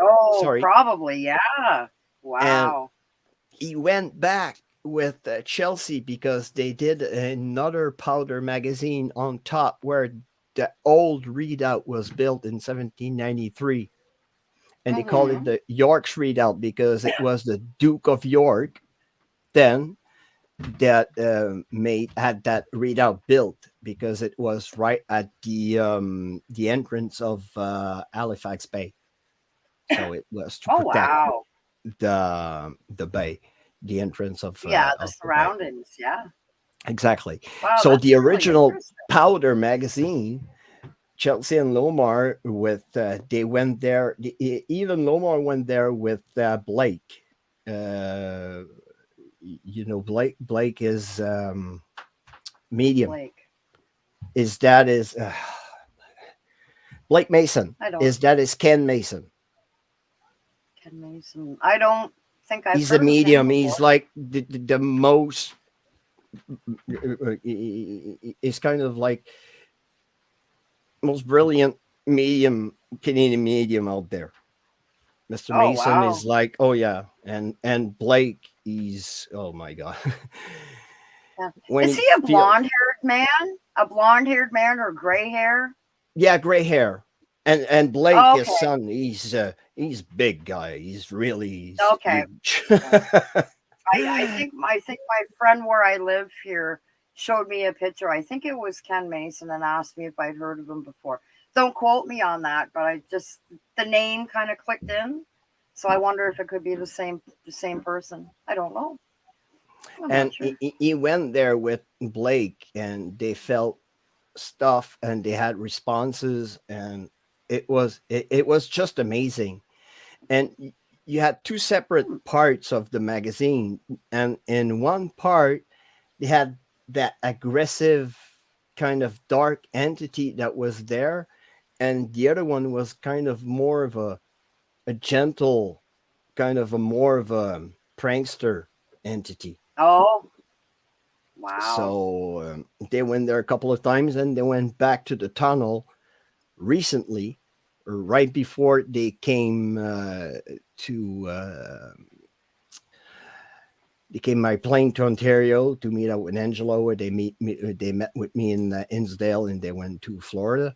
Oh, Sorry. probably. Yeah. And Wow. he went back with Chelsea because they did another powder magazine on top where the old readout was built in 1793. And they called it Mm-hmm. the York's readout because it was the Duke of York then that made had that readout built, because it was right at the entrance of Halifax Bay, so it was to Oh, protect wow. the bay, the entrance Yeah, the of the bay. surroundings. Yeah. Exactly. Wow, So that's the really original interesting. powder magazine, Chelsea and Lomar, with they went there. Even Lomar went there with Blake. Uh, Blake is medium. Blake. Is that is Blake Mason. I don't. Is that is Ken Mason. Ken Mason. I don't think I've He's a heard of him medium. before. He's like the most. He's kind of like most brilliant medium, Canadian medium out there. Mr. Oh, Mason wow. is like, oh yeah, and Blake, he's, oh my god. Yeah. When Is he he a feels, blonde-haired man? A blonde-haired man or gray hair? yeah, gray hair, and Blake, his Okay. son, he's big guy. He's really Okay. huge. Okay. I think my friend where I live here showed me a picture. I think it was Ken Mason and asked me if I'd heard of him before. Don't quote me on that, but I just the name kind of clicked in. So I wonder if it could be the same person. I don't know. I'm And not sure. he went there with Blake, and they felt stuff, and they had responses, and it was just amazing. And you had two separate Hmm. parts of the magazine, and in one part they had that aggressive kind of dark entity that was there, and the other one was kind of more of a gentle, kind of a more of a prankster entity. Oh, wow. So they went there a couple of times, and they went back to the tunnel recently, or right before they came to they came by plane to Ontario to meet up with Angelo, where they met with me in Innsdale, and they went to Florida,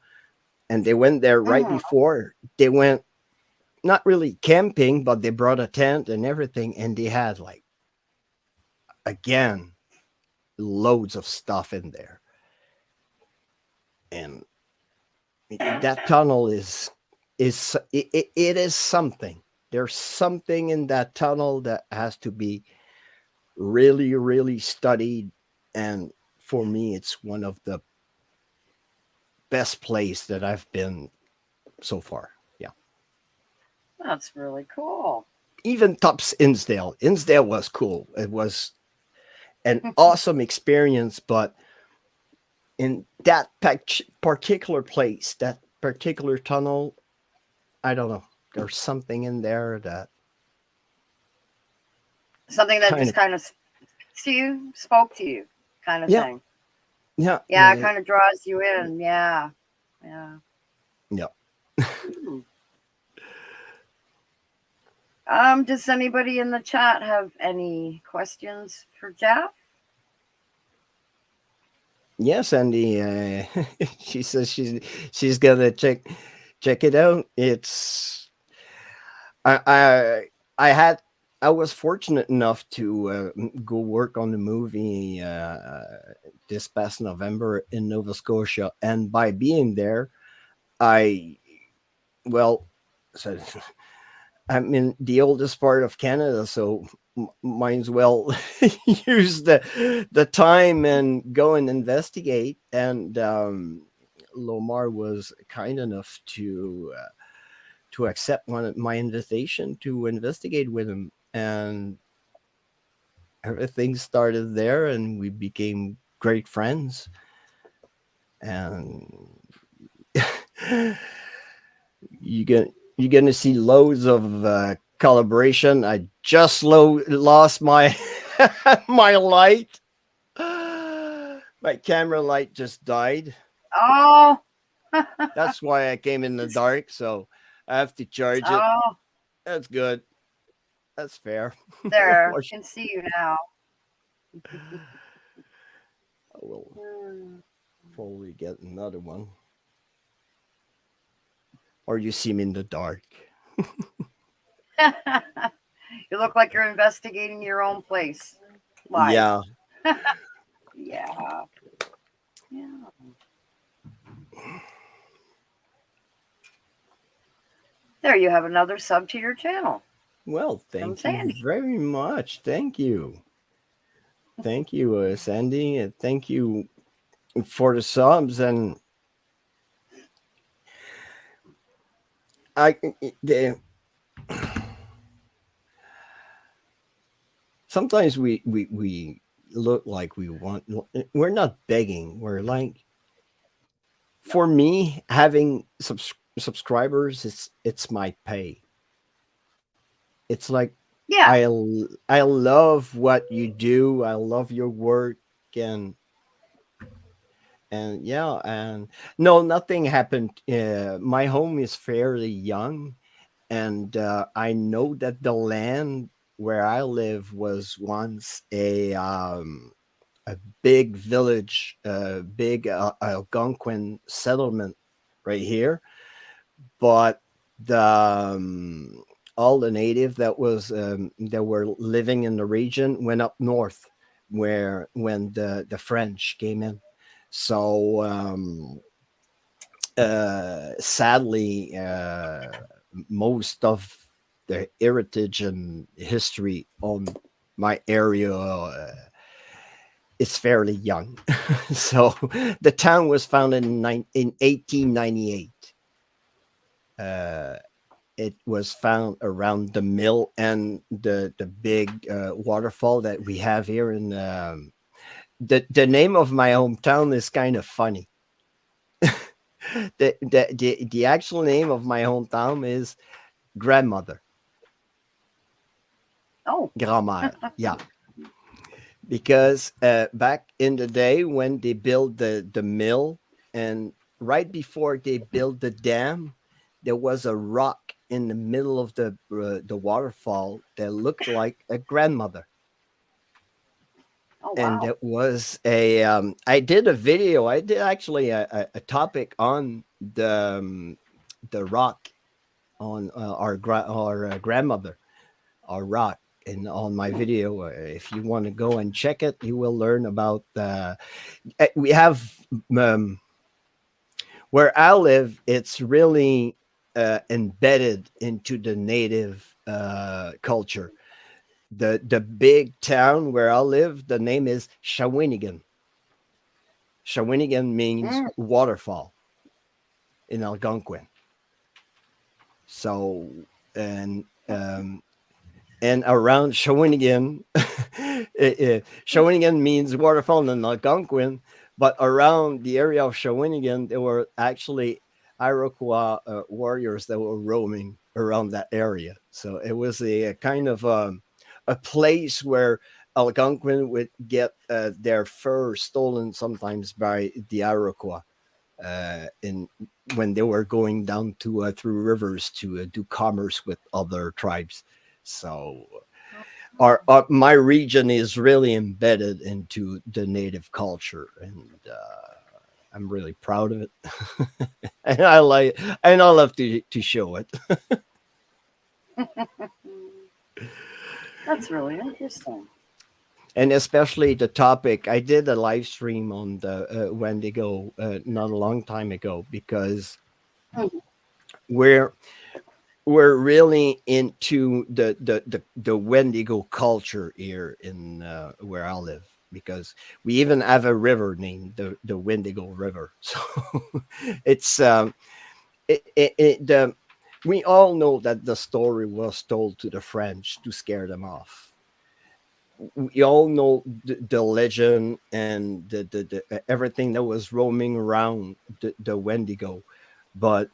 and they went there right Hmm. before they went, not really camping, but they brought a tent and everything, and they had, like, again, loads of stuff in there. And that tunnel it is something. There's something in that tunnel that has to be really, really studied. And for me, it's one of the best place that I've been so far. Yeah. That's really cool. Even tops Innsdale. Innsdale was cool. It was an awesome experience, but in that particular place, that particular tunnel, I don't know. There's something in there that Something that kind just of, kind of speaks to you, spoke to you, kind of yeah, thing. yeah, Yeah, it kind of draws you in. Yeah. Yeah. yeah. Hmm. Does anybody in the chat have any questions for Jeff? Yes, Andy. She says she's gonna check it out. It's I I I had I was fortunate enough to go work on the movie this past November in Nova Scotia, and by being there, I well, so I'm in the oldest part of Canada, so might as well use the time and go and investigate. And Lomar was kind enough to accept my invitation to investigate with him, and everything started there, and we became great friends. And you get you're gonna see loads of collaboration. I just lost my my light. My camera light just died. Oh, That's why I came in the dark. So I have to charge it. oh, That's good. That's fair. there. Or Can see you now. I will Hmm. probably get another one. Or you see me in the dark. You look like you're investigating your own place live. Yeah. Yeah. Yeah. There you have another sub to your channel Well, from thank you Sandy. very much. Thank you. Thank you, Sandy. And thank you for the subs. And I, the, sometimes we look like we want. We're not begging. We're like, for me, having subscribers, it's my pay. It's like Yeah. I love what you do. I love your work, and yeah, and no, nothing happened. My home is fairly young, and I know that the land where I live was once a big village, big Algonquin settlement right here, but the all the native that were living in the region went up north, where when the French came in. So sadly, most of the heritage and history on my area is fairly young. So the town was founded in 1898. Uh, it was found around the mill and the big waterfall that we have here in the name of my hometown is kind of funny. The actual name of my hometown is grandmother, Oh. grand-mère. Yeah, because back in the day when they built the mill, and right before they built the dam, there was a rock in the middle of the waterfall that looked like a grandmother. Oh And wow. it was a I did a video. I did actually a topic on the rock on our grandmother, our rock. And on my video, if you want to go and check it, you will learn about we have um, where I live. It's really embedded into the native culture. The big town where I live, the name is Shawinigan. Shawinigan means Mm. waterfall in Algonquin. So, and and around Shawinigan, Shawinigan means waterfall in Algonquin, but around the area of Shawinigan, there were actually Iroquois warriors that were roaming around that area. So it was a kind of a place where Algonquin would get their fur stolen sometimes by the Iroquois in when they were going down to through rivers to do commerce with other tribes. So our my region is really embedded into the native culture, and I'm really proud of it. And I love to show it. That's really interesting. And especially the topic. I did a live stream on the Wendigo not a long time ago, because Mhm. we're we're really into the Wendigo culture here in where I live, because we even have a river named the Wendigo River. So it's we all know that the story was told to the French to scare them off. We all know the legend and everything that was roaming around the Wendigo, but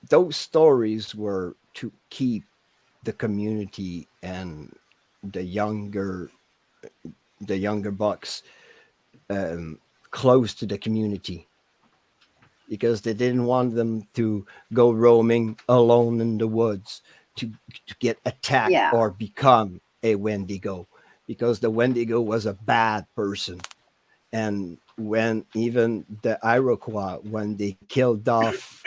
those stories were to keep the community and the younger the younger bucks um, close to the community, because they didn't want them to go roaming alone in the woods to to get attacked Yeah. or become a Wendigo, because the Wendigo was a bad person. And when even the Iroquois, when they killed off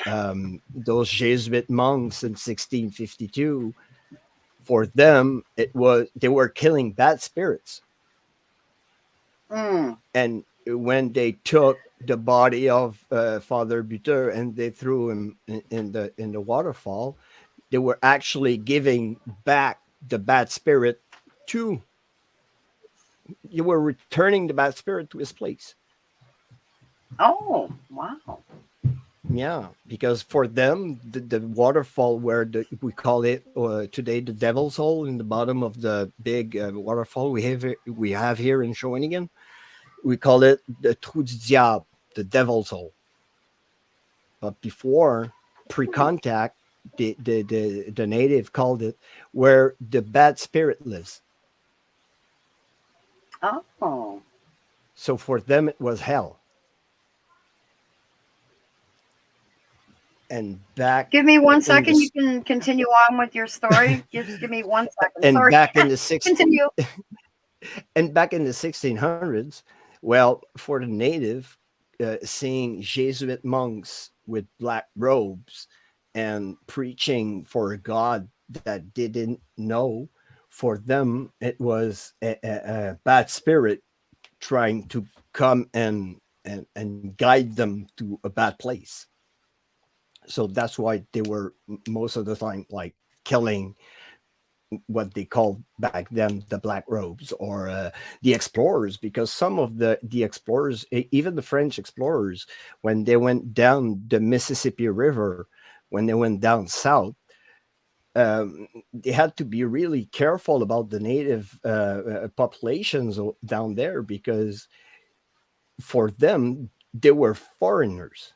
those Jesuit monks in 1652, for them it was they were killing bad spirits. Mm. And when they took the body of Father Buter and they threw him in the waterfall, they were actually giving back the bad spirit to you were returning the bad spirit to his place. Oh, wow. Yeah, because for them, the waterfall where we call it today the Devil's Hole in the bottom of the big waterfall we have here in Shawinigan, we call it the Trou du Diable, the Devil's Hole. But before pre-contact, the native called it where the bad spirit lives. Oh. So for them, it was hell. And back Give me one in second. You this can continue on with your story. Just give me 1 second. and Sorry. back in the six Continue. and back in the 1600s, well, for the native, seeing Jesuit monks with black robes and preaching for a god that they didn't know, for them it was a bad spirit trying to come and guide them to a bad place. So that's why they were most of the time like killing what they called back then the black robes, or the explorers, because some of the explorers, even the French explorers, when they went down the Mississippi River, when they went down south, they had to be really careful about the native populations down there, because for them they were foreigners.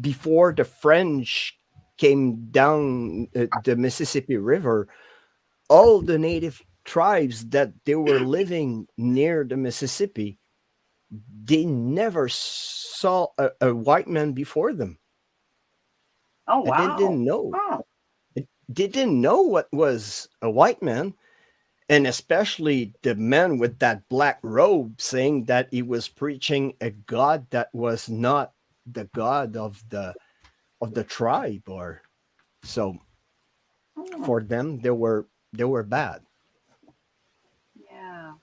Before the French came down the Mississippi River, all the native tribes that they were living near the Mississippi, they never saw a white man before them, Oh, and they wow. didn't know. Oh, They didn't know what was a white man, and especially the man with that black robe saying that he was preaching a god that was not the god of the tribe. Or so oh. for them they were bad. Yeah.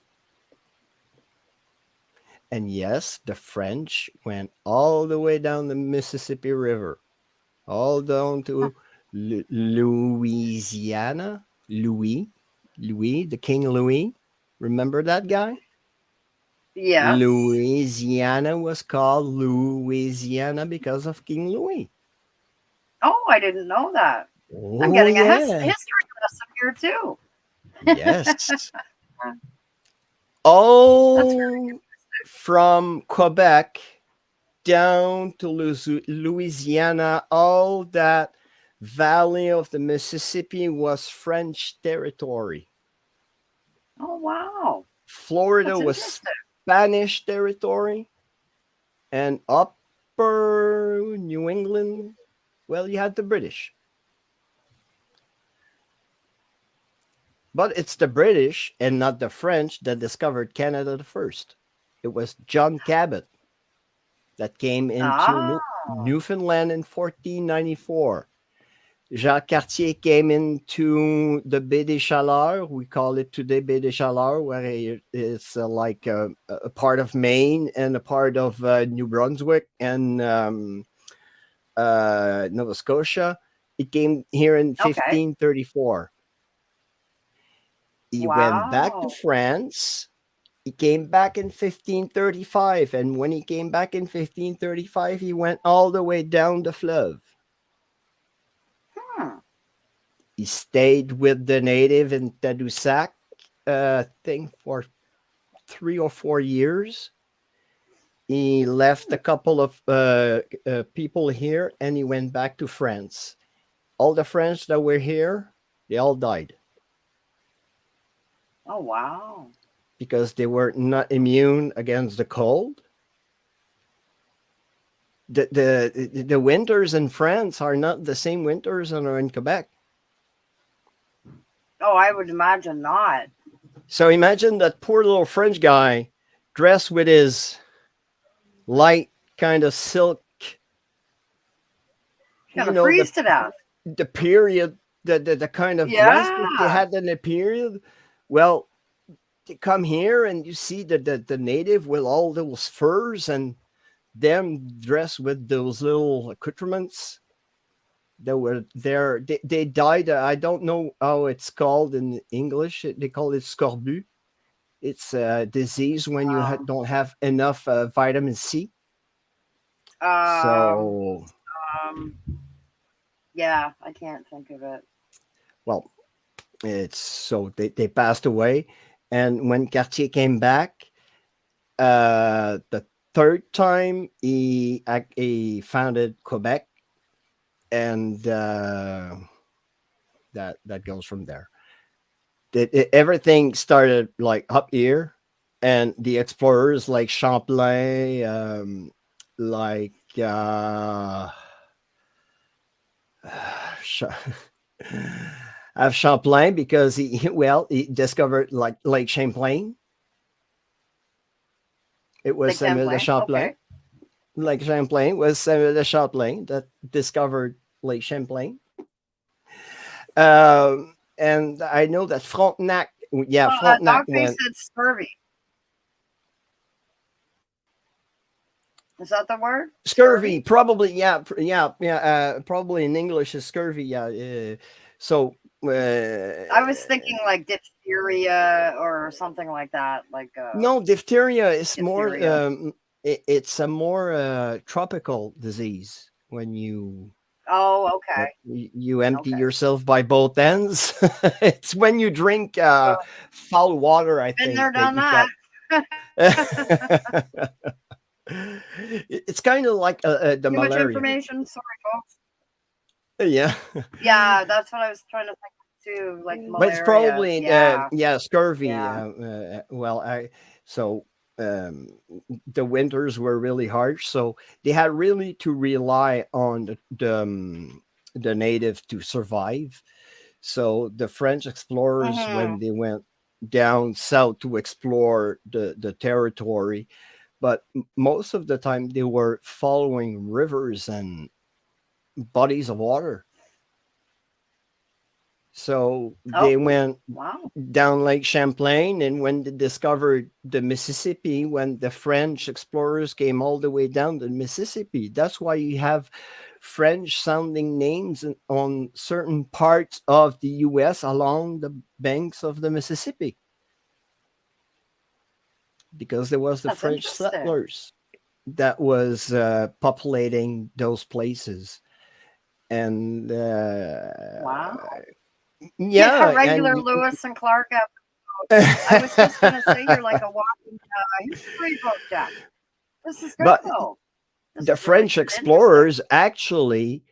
And yes, the French went all the way down the Mississippi River, all down to Louisiana. Louis, the King Louis. Remember that guy? Yes. Louisiana was called Louisiana because of King Louis. Oh, I didn't know that. I'm Oh, getting a yeah. history lesson here too. Yes. That's very All from Quebec down to Louisiana, all that valley of the Mississippi was French territory. Oh, wow. Florida That's was interesting. Spanish territory, and upper New England, well, you had the British. But it's the British and not the French that discovered Canada the first. It was John Cabot that came into Ah, Newfoundland in 1494. Jacques Cartier came into the Baie des Chaleurs. We call it today Baie des Chaleurs, where it's like a part of Maine and a part of New Brunswick and Nova Scotia. He came here in Okay. 1534. He went back to Wow. France. He came back in 1535, and when he came back in 1535, he went all the way down the Fleuve. Hmm. He stayed with the native in Tadoussac, thing for 3 or 4 years. He left a couple of people here, and he went back to France. All the French that were here, they all died Oh, wow. because they were not immune against the cold. The winters in France are not the same winters that are in Quebec. Oh, I would imagine not. So imagine that poor little French guy dressed with his light kind of silk, He's you gonna know, freeze to death. the period, the kind of dress that they Yeah. had in the period. Well, you come here and you see the native with all those furs and them dressed with those little accoutrements that were there. They died. I don't know how it's called in English. They call it scorbut. It's a disease when you Um. don't have enough vitamin C. Um. So, Um. Yeah, I can't think of it. well, it's so they passed away. And when Cartier came back, the third time he founded Quebec, and that goes from there. Everything started like up here, and the explorers like Champlain, like Cha- have Champlain because he discovered like Lake Champlain. It was Like Samuel de Champlain. Champlain. Okay. Lake Champlain was Samuel de Champlain that discovered Lake Champlain. And I know that Frontenac, yeah, Well, Frontenac Dogface went said scurvy. Is that the word? scurvy, Scurvy? probably, yeah, yeah, probably in English is scurvy, yeah. So, I was thinking like diphtheria or something like that, like no, diphtheria is more, diphtheria. it's a more tropical disease when Oh, okay. you empty Okay. yourself by both ends. It's when you drink Well, foul water, I been think, there, that done you that. get. It's kind of like the Too much malaria. information. Sorry, folks. Yeah, Yeah, that's what I was trying to think too. Like but it's malaria. probably Yeah. yeah, scurvy. Yeah. Well, I so um, the winters were really harsh, so they had really to rely on the native to survive. So the French explorers, Hmm. when they went down south to explore the territory, but most of the time they were following rivers and bodies of water. So Oh, they went wow. down Lake Champlain, and when they discovered the Mississippi, when the French explorers came all the way down the Mississippi, that's why you have French sounding names on certain parts of the US along the banks of the Mississippi, because there was the That's French interesting. settlers that was populating those places. And Wow. Yeah, yeah, regular and Lewis and Clark episode. I was just gonna say you're like a walking history book, Jeff. This is good but though. This the is really French interesting. explorers actually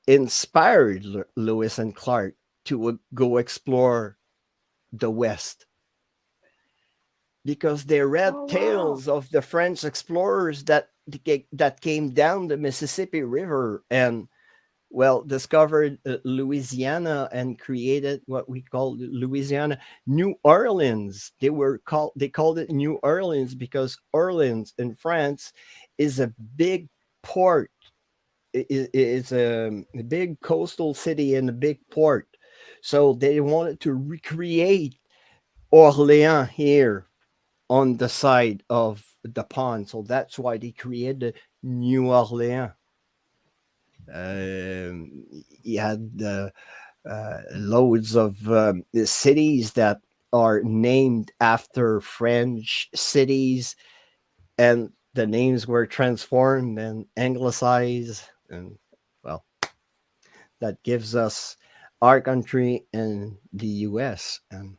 inspired Lewis and Clark to go explore the West, because they read Oh wow. tales of the French explorers that came down the Mississippi River and, well, discovered Louisiana and created what we call Louisiana New Orleans. They called it New Orleans because Orleans in France is a big port. It's a big coastal city and a big port. So they wanted to recreate Orléans here on the side of the pond. So that's why they created New Orleans. Um, you had loads of cities that are named after French cities, and the names were transformed and anglicized, and well, that gives us our country and the U.S. And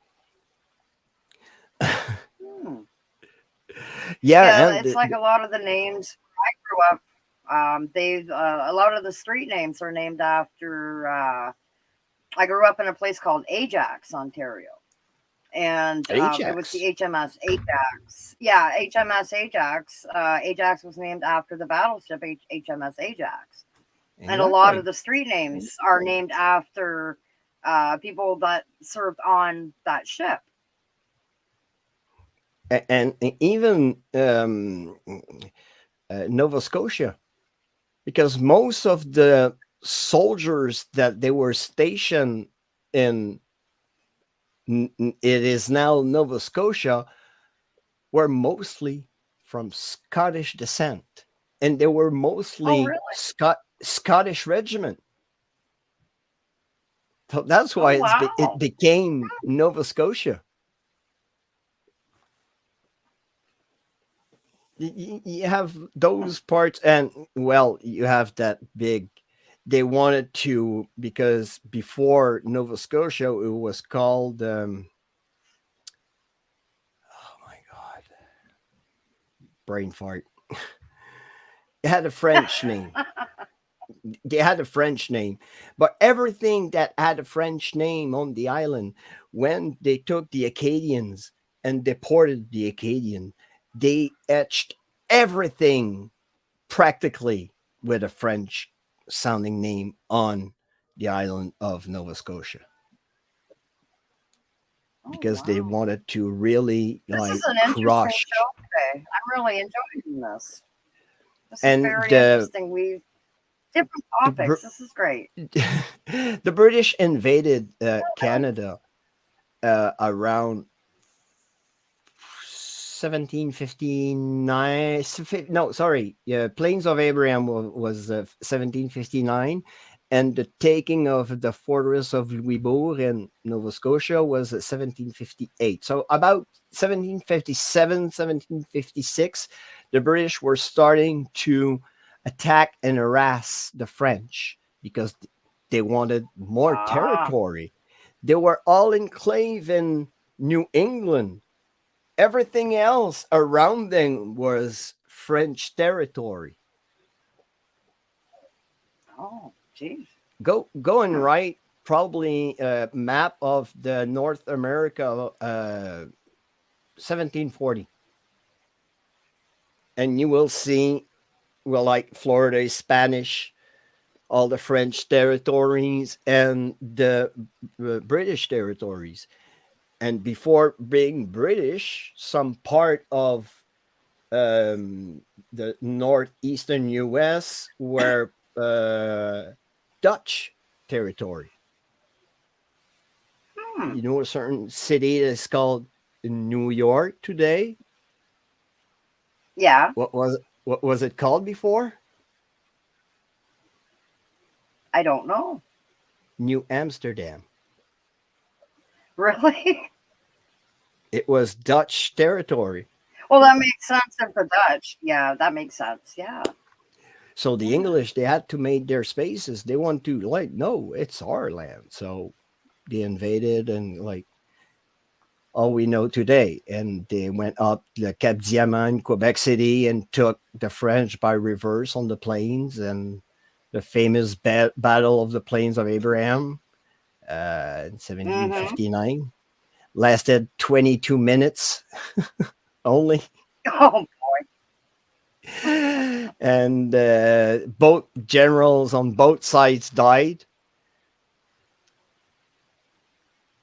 Hmm. yeah, Yeah, and it's like a lot of the names I grew up. They A lot of the street names are named after. I grew up in a place called Ajax, Ontario, and it was the Ajax. HMS Ajax. Yeah, HMS Ajax. Ajax was named after the battleship HMS Ajax, and a lot of Exactly. the street names are named after people that served on that ship. And even Nova Scotia, because most of the soldiers that they were stationed in, it is now Nova Scotia, were mostly from Scottish descent, and they were Oh, mostly really? Scottish regiment. So that's Oh, why it wow. became Nova Scotia. You have Hmm. those parts, and well, you have that big. They wanted to, because before Nova Scotia, it was called. Oh my God, brain fart. It had a French name. They had a French name, but everything that had a French name on the island, when they took the Acadians and deported the Acadian, they etched everything practically with a French sounding name on the island of Nova Scotia, Oh, because they wow. wanted to really This is like an interesting crush. show today. I'm really enjoying this. This is And very interesting. We different the topics. This is great. the British invaded Canada around 1759. No, sorry. Yeah, Plains of Abraham was 1759, and the taking of the fortress of Louisbourg in Nova Scotia was 1758. So about 1757, 1756, the British were starting to attack and harass the French because they wanted more Ah, territory. They were all enclave in New England. Everything else around them was French territory. oh, geez. Go and Hmm. write probably a map of the North America 1740, and you will see, well, like Florida is Spanish, all the French territories and the British territories. And before being British, some part of the northeastern U.S. were Dutch territory. Hmm. You know, a certain city is called New York today. Yeah, What was it called before? I don't know. New Amsterdam. Really? It was Dutch territory. Well, that makes sense if the Dutch. Yeah, that makes sense. Yeah, So the yeah. English, they had to make their spaces. They want to, like, no, it's our land. So they invaded, and like all we know today. And they went up the Cap Diamant, Quebec City, and took the French by reverse on the plains. And the famous Battle of the Plains of Abraham in Mm-hmm. 1759 lasted 22 minutes only. Oh, And both generals on both sides died.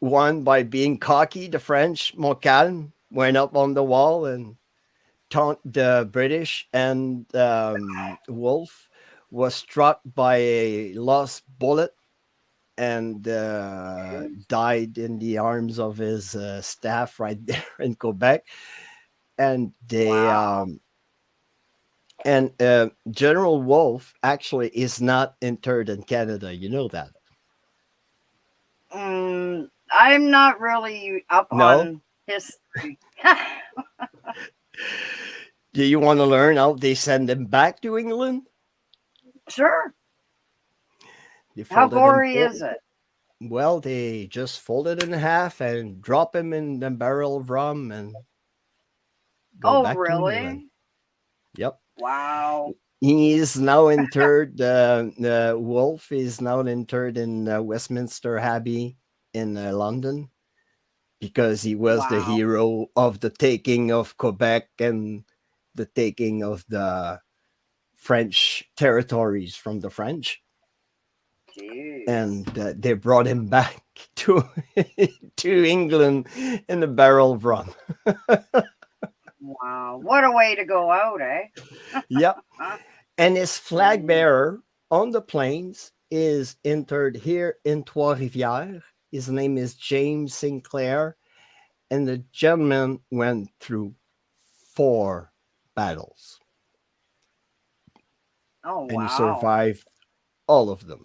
One by being cocky, the French, Montcalm, went up on the wall and taunt the British, and Wolfe was struck by a lost bullet and died in the arms of his staff right there in Quebec. And they wow. And General Wolfe actually is not interred in Canada. You know that? I'm not really up No? on history. Do you want to learn how they send him back to England? Sure. They How folded him. gory is it? Well, they just fold it in half and drop him in the barrel of rum and go Oh, back to England. really? Yep. Wow. He is now interred. Wolf is now interred in Westminster Abbey in London because he was the Wow. hero of the taking of Quebec and the taking of the French territories from the French. Jeez. And they brought him back to to England in a barrel of rum. Wow. What a way to go out, eh? Yep. Huh? And his flag Mm. bearer on the plains is interred here in Trois-Rivières. His name is James Sinclair, and the gentleman went through 4 battles, Oh, and he wow. survived all of them.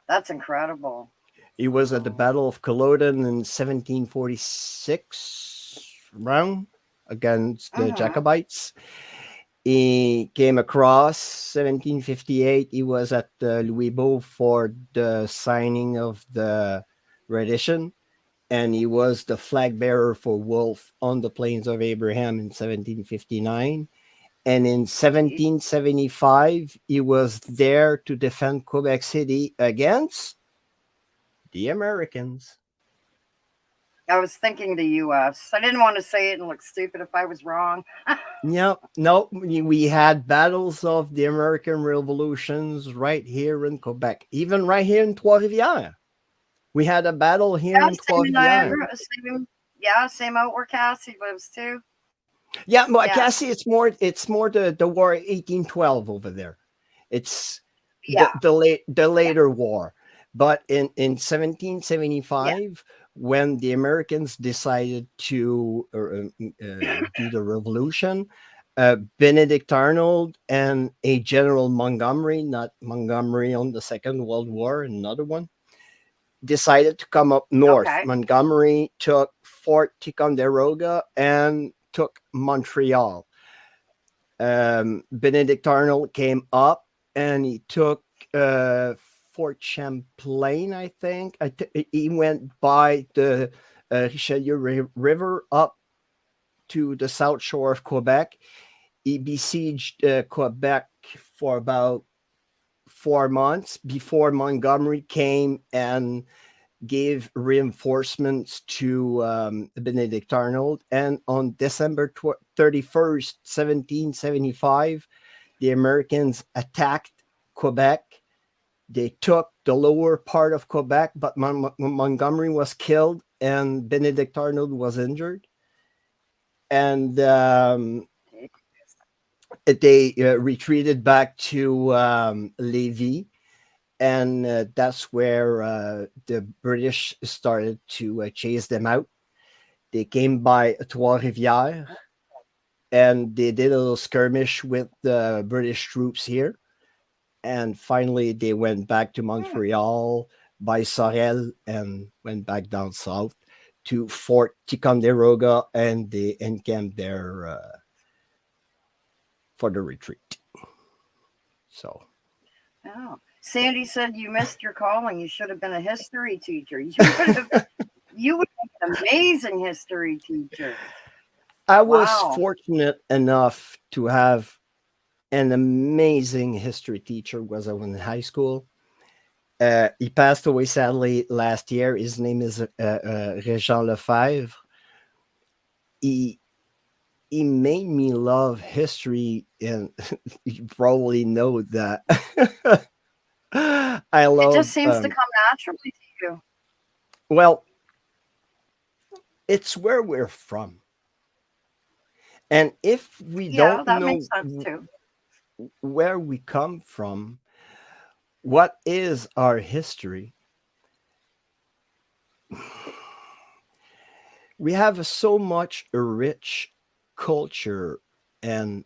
That's incredible. He was at the Oh. Battle of Culloden in 1746 round against the Mm-hmm. Jacobites. He came across 1758. He was at Louisbourg for the signing of the rendition, and he was the flag bearer for Wolfe on the Plains of Abraham in 1759. And in Gee. 1775, he was there to defend Quebec City against the Americans. I was thinking the U.S. I didn't want to say it and look stupid if I was wrong. Yeah, no, we had battles of the American revolutions right here in Quebec, even right here in Trois-Rivières. We had a battle here Yeah, in same in Trois-Rivières. Niagara. Same. Yeah, same out where Cassie lives too. Yeah, but Yeah. Cassie, it's more the war 1812 over there. It's Yeah. the Yeah. later war. But in Yeah. 1775, when the Americans decided to do the revolution, Benedict Arnold and a General Montgomery, not Montgomery on the Second World War, another one, decided to come up north. Okay. Montgomery took Fort Ticonderoga and took Montreal. Benedict Arnold came up and he took uh, Fort Champlain, I think. He went by the Richelieu River up to the south shore of Quebec. He besieged Quebec for about 4 months before Montgomery came and gave reinforcements to Benedict Arnold. And on December 31st, 1775, the Americans attacked Quebec. They took the lower part of Quebec, but Montgomery was killed and Benedict Arnold was injured. And they retreated back to Lévis, and that's where the British started to chase them out. They came by Trois-Rivières, and they did a little skirmish with the British troops here. And finally, they went back to Hmm. Montreal by Sorel and went back down south to Fort Ticonderoga, and they encamped there for the retreat. So Oh. Sandy said you missed your calling. You should have been a history teacher. You would have. You would be an amazing history teacher. I was Wow. fortunate enough to have an amazing history teacher was I was in high school. He passed away sadly last year. His name is Régent Lefebvre. He he made me love history, and you probably know that I It just love. seems to come naturally to you. Well, it's where we're from, and if we Yeah, don't that makes know sense too. where we come from, what is our history, we have so much rich culture and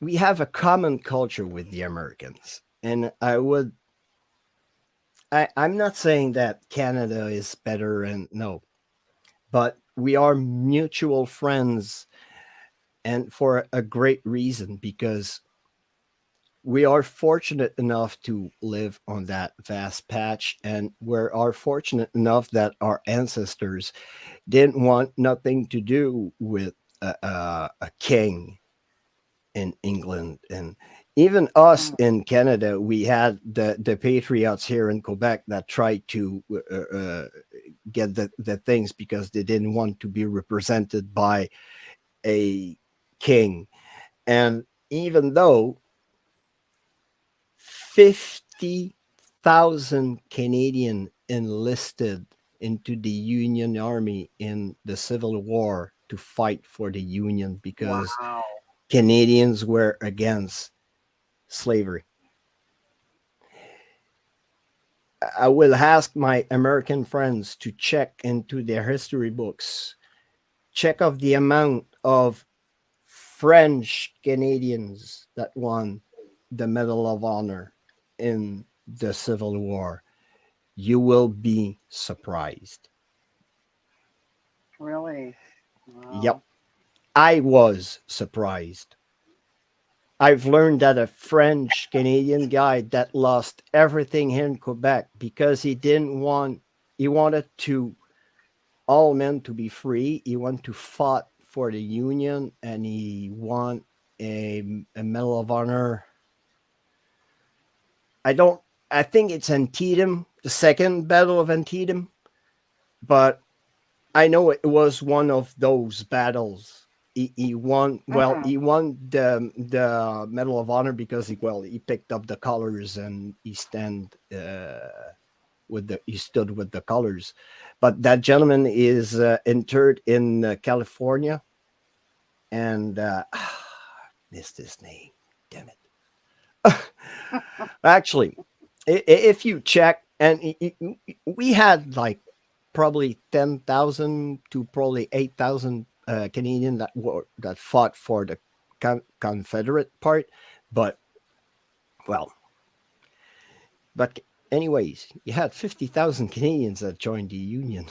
we have a common culture with the Americans, and I'm not saying that Canada is better, and no, but we are mutual friends, and for a great reason, because we are fortunate enough to live on that vast patch, and we are fortunate enough that our ancestors didn't want nothing to do with a king in England. And even us Mm. in Canada, we had the patriots here in Quebec that tried to get the things because they didn't want to be represented by a king. And even though 50,000 Canadian enlisted into the Union Army in the Civil War to fight for the Union because Wow. Canadians were against slavery. I will ask my American friends to check into their history books, check of the amount of French Canadians that won the Medal of Honor in the Civil War. You will be surprised. Really? Yep, Wow. I was surprised. I've learned that a French Canadian guy that lost everything here in Quebec because he wanted to all men to be free. He wanted to fought for the Union, and he won a Medal of Honor. I don't, I think it's Antietam, the second Battle of Antietam, but I know it was one of those battles. He won. Well, Mm. he won the Medal of Honor because he picked up the colors and he stood with the colors. But that gentleman is interred in California, and missed his name. Damn it! Actually, if you check, and we had like probably 10,000 to probably 8,000 Canadian that fought for the Confederate part, but well, but anyways, you had 50,000 Canadians that joined the Union,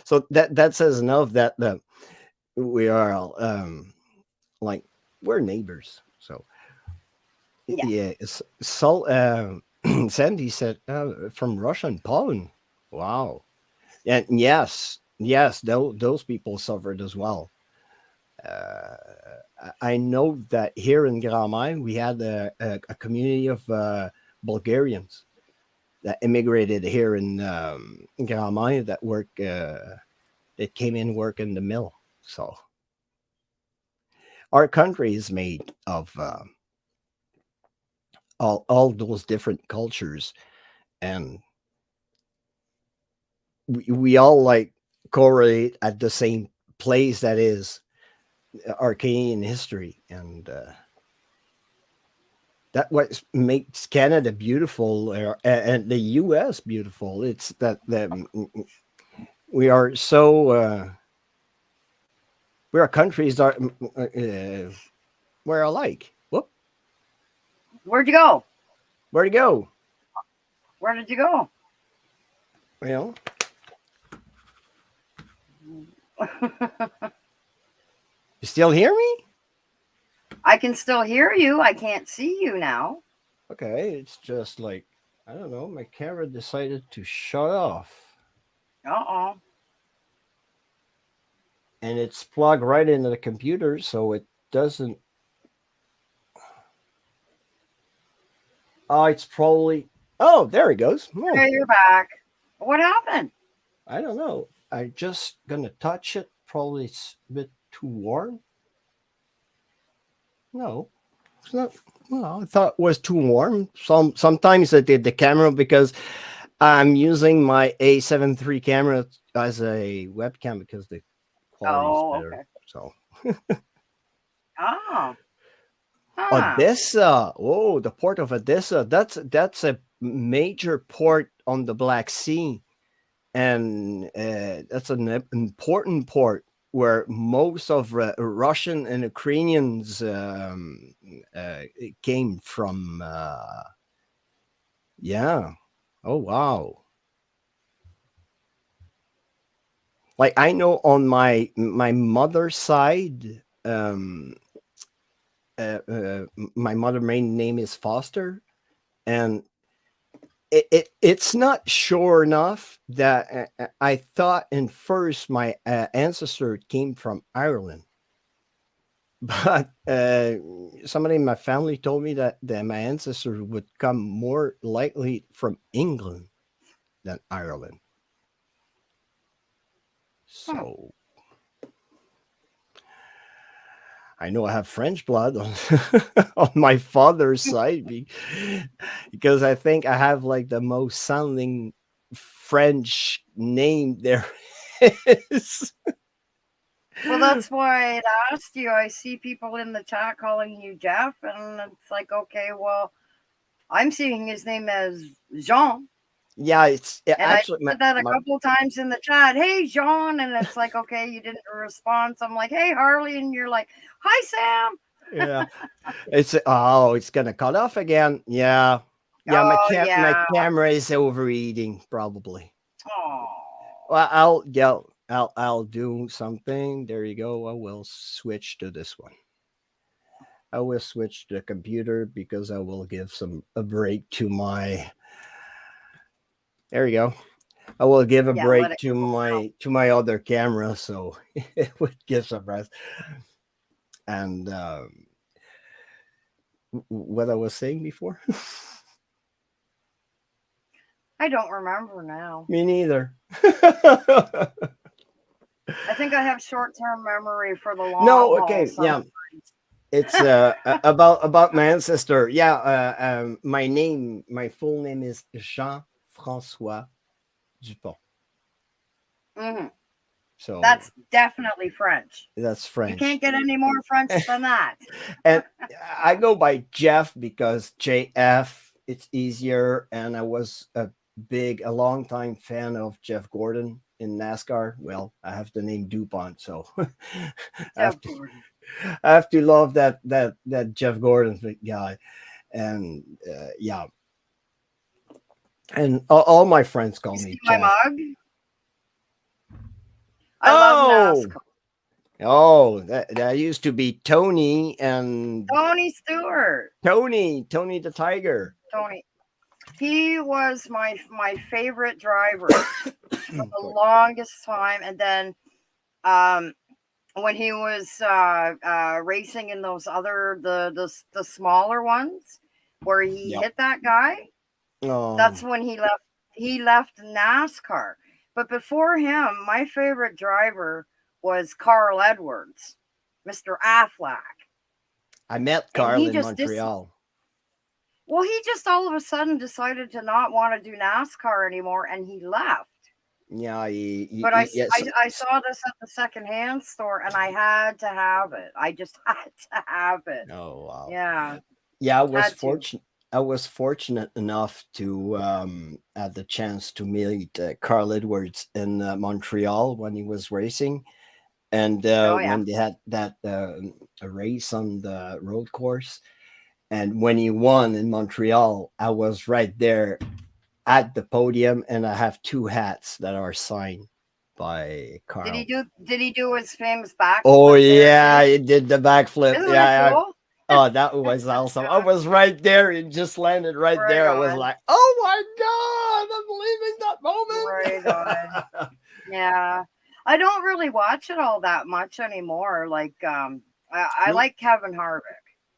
so that says enough that we are like we're neighbors. So Yeah. yeah, so Sandy said from Russia and Poland. Wow. And yes, yes, those people suffered as well. Uh, I know that here in Gramai, we had a community of Bulgarians that immigrated here in Gramai that came in work in the mill. So our country is made of all those different cultures, and we all like correlate at the same place, that is our Canadian history, and that what makes Canada beautiful, and the U.S. beautiful. It's that we are so we are countries that we're alike. Whoop, Where'd you go? where'd it go? Where did you go? You know, you still hear me? I can still hear you. I can't see you now. Okay, it's just like I don't know. My camera decided to shut off, Uh-oh. and it's plugged right into the computer, so it doesn't. Oh, it's probably. Oh, there it goes. Oh, Okay, you're back. What happened? I don't know. I just gonna touch it. Probably it's a bit too warm. No, it's not. Well, I thought it was too warm. Sometimes I did the camera because I'm using my A7 III camera as a webcam because the quality is Oh, better. okay. So Oh, huh. Odessa. Oh, the port of Odessa. That's a major port on the Black Sea, and that's an important port. where most of Russian and Ukrainians came from. Yeah. Oh wow. Like I know on my mother's side, my mother main name is Foster, and it's not sure enough that I thought in first my ancestor came from Ireland, but somebody in my family told me that my ancestors would come more likely from England than Ireland. Hmm. So I know I have French blood on, on my father's side because I think I have like the most sounding French name there is. Well, that's why I asked you. I see people in the chat calling you Jeff, and it's like, okay, well, I'm seeing his name as Jean, Yeah, it's and I actually said that a couple times in the chat. Hey, Jean, and it's like, okay, you didn't respond. So I'm like, hey, Harley, and you're like, hi, Sam. yeah. It's gonna cut off again. Yeah. Yeah, Oh my yeah. camera is overeating probably. Oh. Well, I'll do something. There you go. I will switch to this one. I will switch to the computer because I will give a break to my. There you go. I will give a Yeah, let break it cool down. to my other camera, so it would give some rest. And what I was saying before, I don't remember now. me neither. I think I have short-term memory for the long No, haul. okay, Some. yeah. It's about my ancestor. Yeah, my full name is Jean François Dupont. Hmm. So That's definitely French. that's You can't French. get any more French than that. And I go by Jeff because JF it's easier, and I was a long time fan of Jeff Gordon in NASCAR. Well, I have the name DuPont, so I Jeff have to Gordon. I have to love that Jeff Gordon guy, and yeah, and all my friends call You see me my Jeff. mug? I love Oh, NASCAR. oh, that used to be Tony and Tony Stewart. Tony the Tiger. Tony. He was my favorite driver for the longest time, and then um, when he was racing in those other the smaller ones where he Yep. hit that guy, that's when he left NASCAR. But before him, my favorite driver was Carl Edwards, Mr. Affleck. I met And Carl he in just Montreal. well, he just all of a sudden decided to not want to do NASCAR anymore, and he left. Yeah, But yes. I saw this at the secondhand store, and I had to have it. I just had to have it. Oh wow. Yeah, Yeah, had to. I was fortunate enough to have the chance to meet Carl Edwards in Montreal when he was racing, and Oh yeah. when they had that a race on the road course, and when he won in Montreal, I was right there at the podium, and I have two hats that are signed by Carl. Did he do his famous Oh backflip there yeah, too? he did the backflip. Isn't it Yeah, cool? oh, that was awesome. I was right there. It just landed right Right there. I was on. like, oh my God, I'm Right leaving on. that moment. Yeah. I don't really watch it all that much anymore. Like I Me, like Kevin Harvick.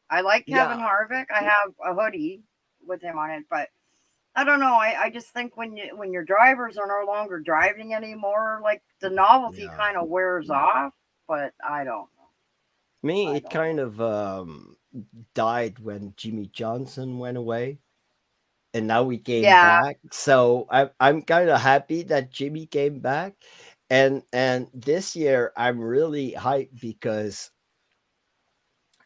I like Kevin yeah, Harvick. I have a hoodie with him on it, but I don't know. I just think when your drivers are no longer driving anymore, like the novelty yeah. kind of wears off. But I don't know. Me, I it don't kind know. of died when Jimmy Johnson went away, and now we came Yeah. back. So I'm kind of happy that Jimmy came back, and this year I'm really hyped because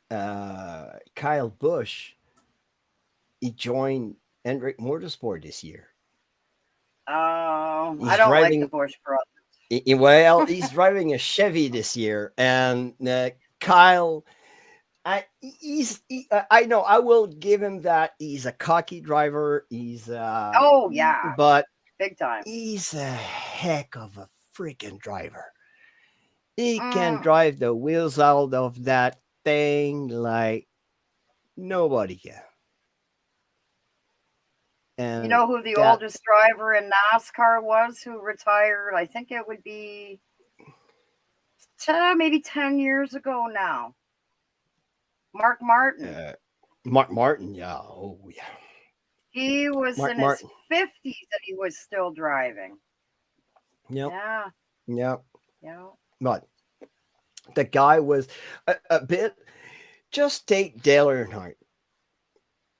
Kyle Busch he joined Hendrick Motorsport this year. I He's don't like the driving. Bush brothers. Well, he's driving a Chevy this year, and Kyle, I know I will give him that. He's a cocky driver. Oh yeah, But big time. he's a heck of a freaking driver. He can Mm. drive the wheels out of that thing like nobody can. You And know who the that, oldest driver in NASCAR was who retired? I think it would be maybe 10 years ago now. Mark Martin. uh, Mark Martin, yeah, oh yeah, He was Mark in his Martin, 50s and he was still driving. yep, Yeah, yep. yeah. But the guy was a bit. Just take Dale Earnhardt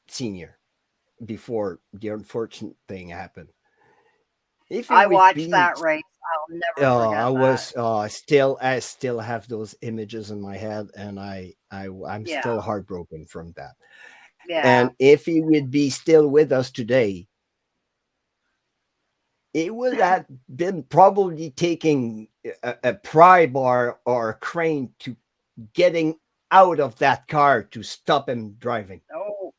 Senior before the unfortunate thing happened. If he I would watched be, that race. I'll never I forget that. was I still have those images in my head, and I'm Yeah, still heartbroken from that. yeah. And if he would be still with us today, it would have been probably taking a pry bar or a crane to getting out of that car to stop him driving. Oh,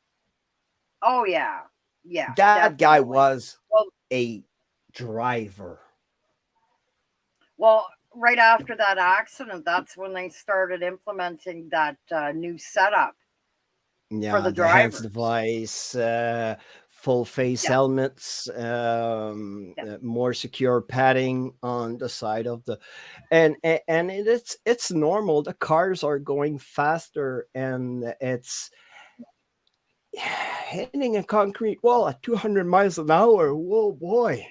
oh yeah. Yeah, That guy definitely. was Well, a driver. well, right after that accident, that's when they started implementing that new setup for Yeah, the the hands drivers. device, full face Yeah, helmets, yeah. more secure padding on the side of the, and it's normal. The cars are going faster, and it's hitting a concrete wall at 200 miles an hour. Whoa, boy!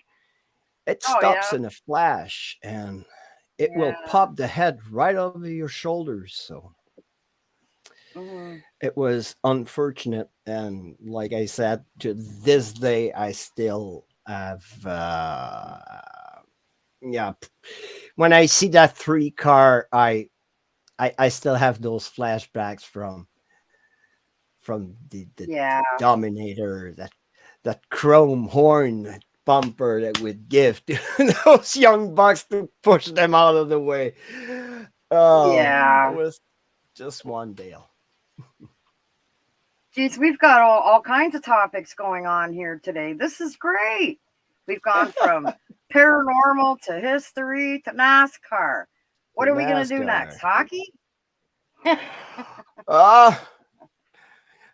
It Oh stops yeah, in a flash, and it will yeah. pop the head right over your shoulders. So Hmm. it was unfortunate, and like I said, to this day I still have yeah, when I see that three car, I still have those flashbacks from the Yeah, Dominator, that chrome horn, that bumper that would give to those young bucks to push them out of the way. Oh, it yeah. was just one deal. Geez, we've got all kinds of topics going on here today. This is great. We've gone from paranormal to history to NASCAR. The What are we going to do next? NASCAR. Hockey? Ah,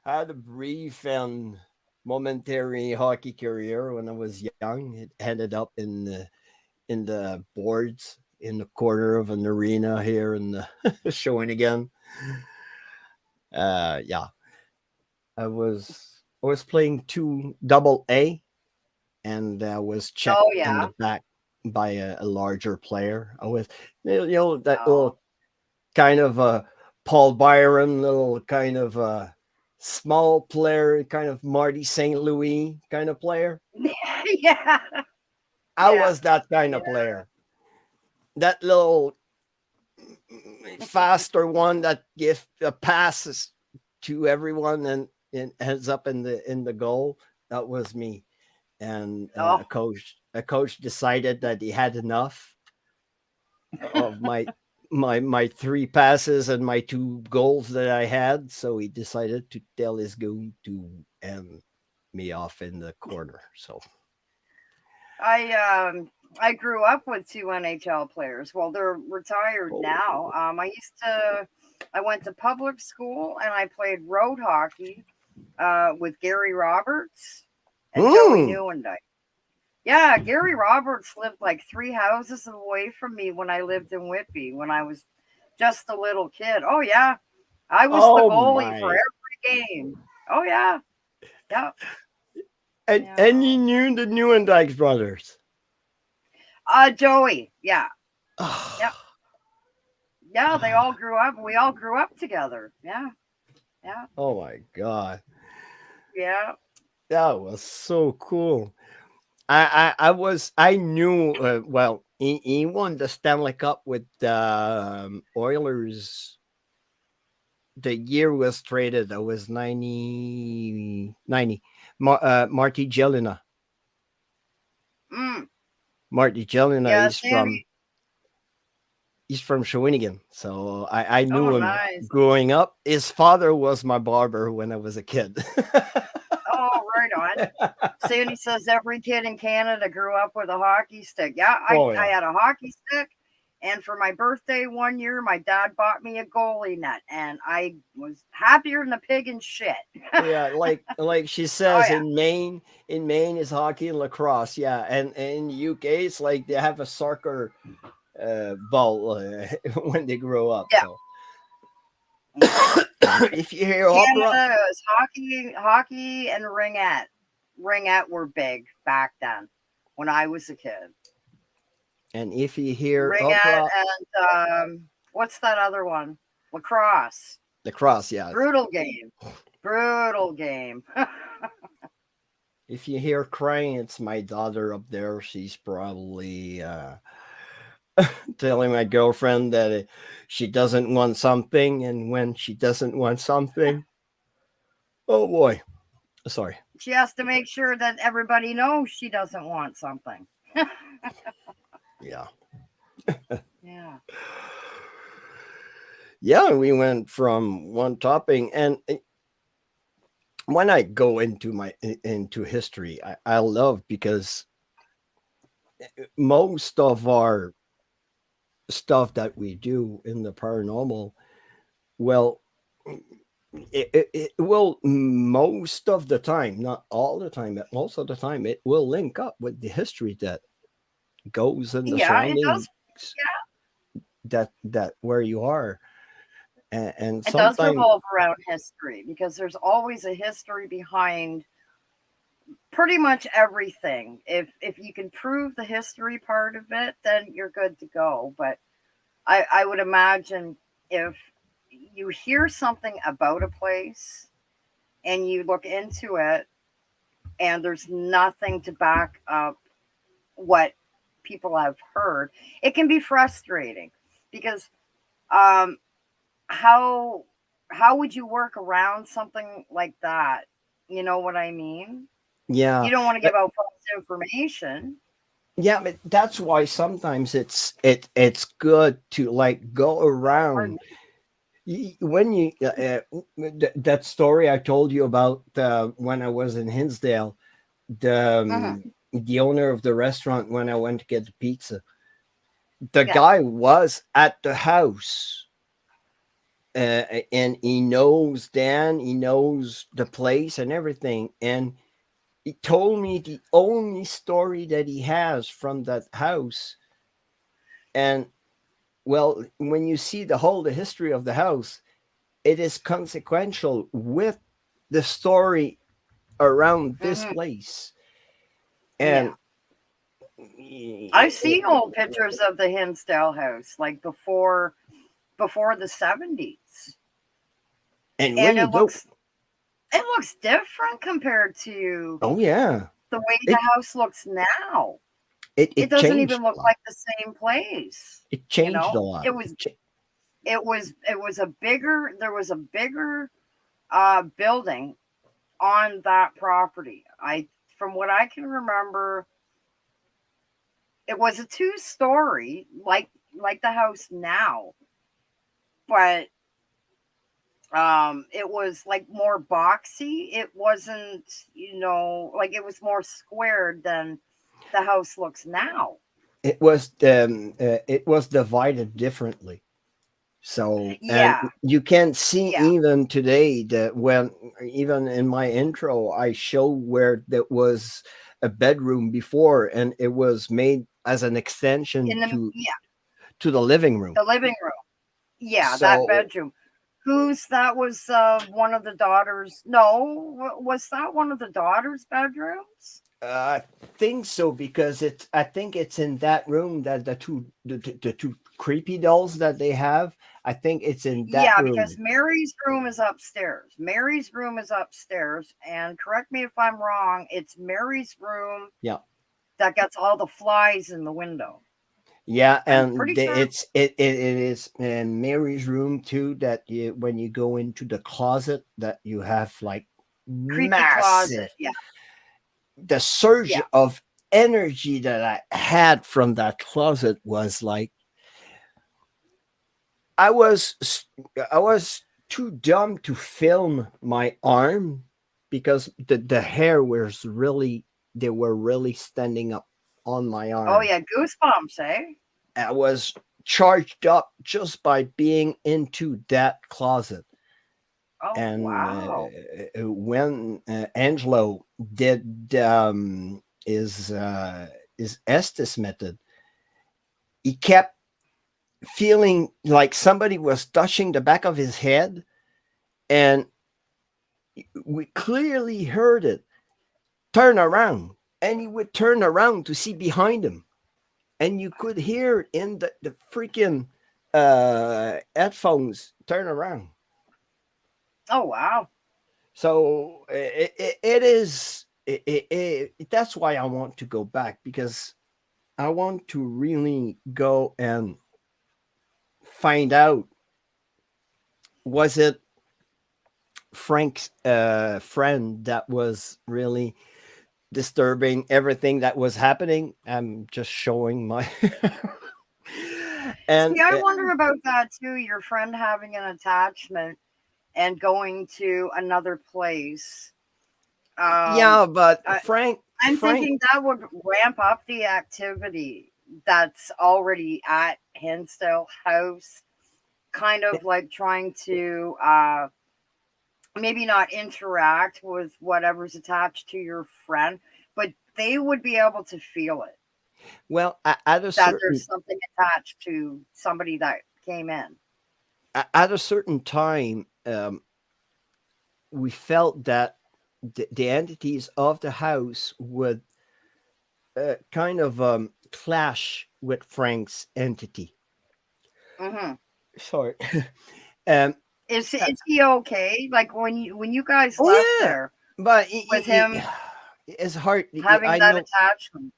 I had a brief and momentary hockey career when I was young. It ended up in the boards in the corner of an arena here in the showing again. Yeah, I was playing two double A, and I was checked Oh, in yeah. the back by a larger player. I was, that Oh, little kind of Paul Byron, little kind of small player, kind of Marty St. Louis kind of player. yeah. I Yeah. was that kind Yeah. of player. That little faster one that gives passes to everyone and ends up in the goal. That was me. And Oh, a coach decided that he had enough of my three passes and my two goals that I had, so he decided to tell his goon to end me off in the corner. So I I grew up with two NHL players. Well, they're retired now. oh, I went to public school and I played road hockey with Gary Roberts and Joey mm, Newendike. Yeah, Gary Roberts lived like three houses away from me when I lived in Whitby when I was just a little kid. Oh yeah, I was the oh goalie for my! every game. Oh yeah, yeah, And yeah. you knew the Newendike brothers. Joey. Yeah, yeah, Oh, yeah. They all grew up. We all grew up together. Yeah, yeah, oh my god, yeah. that was so cool. I knew well he won the Stanley Cup with Oilers the year was traded. I was 90. Marty Jelena. Mm, Marty Jelena yeah, is from Sandy. He's from Shawinigan, so I Oh, knew him nice. growing up. His father was my barber when I was a kid. Oh, right on. Sandy says every kid in Canada grew up with a hockey stick. Yeah, Oh I yeah, had a hockey stick, and for my birthday one year, my dad bought me a goalie net, and I was happier than a pig in shit. yeah. Like she Oh says yeah, in Maine is hockey and lacrosse. Yeah, and in UK it's like they have a soccer ball when they grow up. yeah, So yeah. if you hear opera, Canada is hockey, and ringette. Ringette were big back then when I was a kid. and if you hear Ringette opera, and what's that other one? Lacrosse. lacrosse. Yeah, Brutal game. Brutal game. if you hear crying, it's my daughter up there. She's probably telling my girlfriend that she doesn't want something, and when she doesn't want something, oh boy, sorry. She has to make sure that everybody knows she doesn't want something. Yeah, Yeah. yeah. We went from one topping, and when I go into into history, I love because most of our stuff that we do in the paranormal, well, it will most of the time, not all the time, but most of the time, it will link up with the history that goes in the Yeah, it surroundings does. Yeah, that where you are, and it does sometimes, revolve around history because there's always a history behind pretty much everything. If you can prove the history part of it, then you're good to go. But I would imagine if you hear something about a place and you look into it and there's nothing to back up what people have heard, it can be frustrating because um, how how would you work around something like that? You know what I mean? yeah, You don't want to but give out false information. yeah, but that's why sometimes it's good to like go around. Pardon When you that story I told you about when I was in Hinsdale, me. the owner of the restaurant, when I went to get the pizza, the Yeah. guy was at the house, and he knows Dan, he knows the place and everything, and he told me the only story that he has from that house. And well, when you see the history of the house, it is consequential with the story around this Hmm. place. Yeah. And I've seen old pictures of the Hinsdale house, like before the 70s. and when And you go, it looks different compared to oh yeah, the way the it house looks now. It it doesn't changed even a look lot. like the same place. It You changed a know? lot. It was a bigger there was a bigger building on that property. I From what I can remember, it was a two-story like the house now, but it was like more boxy. It wasn't, like it was more squared than the house looks now. It was divided differently. So, and Yeah, you can see yeah. even today that when even in my intro, I show where there was a bedroom before, and it was made as an extension In the Yeah, to the living room. the living room. Yeah, that So bedroom. Whose that was one of the daughters. No, was that one of the daughters' bedrooms? I think so, because it's I think it's in that room that the two creepy dolls that they have. I think it's in that Yeah, because room. Mary's room is upstairs. Mary's room is upstairs, and correct me if I'm wrong, it's Mary's room Yeah. that gets all the flies in the window. Yeah, I'm and pretty sure it is in Mary's room too. That when you go into the closet, that you have like creepy closet. massive, Yeah, the surge yeah, of energy that I had from that closet was like I was I was too dumb to film my arm because the hair was really they were really standing up on my Oh arm. yeah, goosebumps, eh? I was charged up just by being into that closet. Oh And wow. when Angelo did his Estes method, he kept feeling like somebody was touching the back of his head, and we clearly heard it turn around, and he would turn around to see behind him, and you could hear it in the freaking headphones turn around. Oh wow. So it is that's why I want to go back, because I want to really go and find out, was it Frank's friend that was really disturbing everything that was happening. I'm just showing my and See, I wonder about that too. Your friend having an attachment and going to another place. Um, yeah, but I, I'm Frank, thinking that would ramp up the activity that's already at Hinsdale House, kind of like trying to maybe not interact with whatever's attached to your friend, but they would be able to feel it well, that there's something attached to somebody that came in. at a certain time, we felt that the entities of the house would kind of clash with Frank's entity. Hmm. Sorry. um, uh, Is he okay? Like when you guys oh left yeah, there but with him it's hard. having I that know attachment.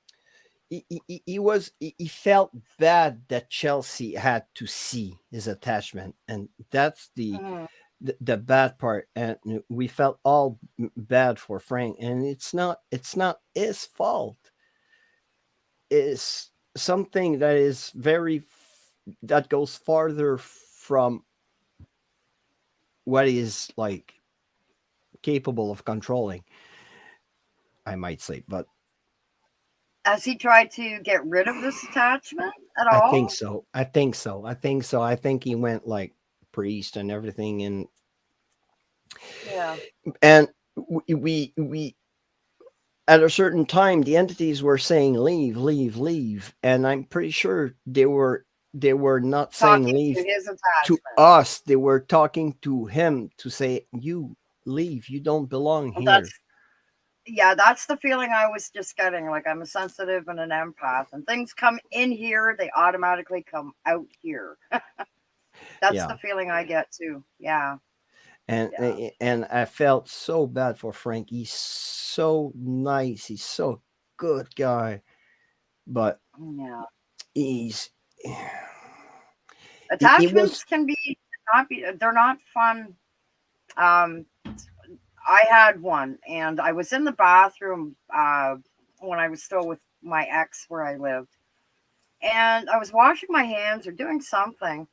he felt bad that Chelsea had to see his attachment, and that's Mhm. the bad part. And we felt all bad for Frank, and it's not his fault. It's something that is that goes farther from what is like capable of controlling, I might say. But Has he tried to get rid of this attachment at I think all? so. I think so. I think so. I think he went like priest and everything, Yeah. and we at a certain time the entities were saying leave, leave, leave, and I'm pretty sure they were not saying Talking to leave his to attachment. us. They were talking to him to say, you leave, you don't belong Well, here. that's the feeling I was just getting. Like I'm a sensitive and an empath, and things come in here, they automatically come out here. That's Yeah. the feeling I get too. Yeah, and yeah, and I felt so bad for Frank. He's so nice, he's so good guy, but yeah. he's he was Attachments can be not be. They're not fun. Um, I had one, and I was in the bathroom when I was still with my ex where I lived, and I was washing my hands or doing something,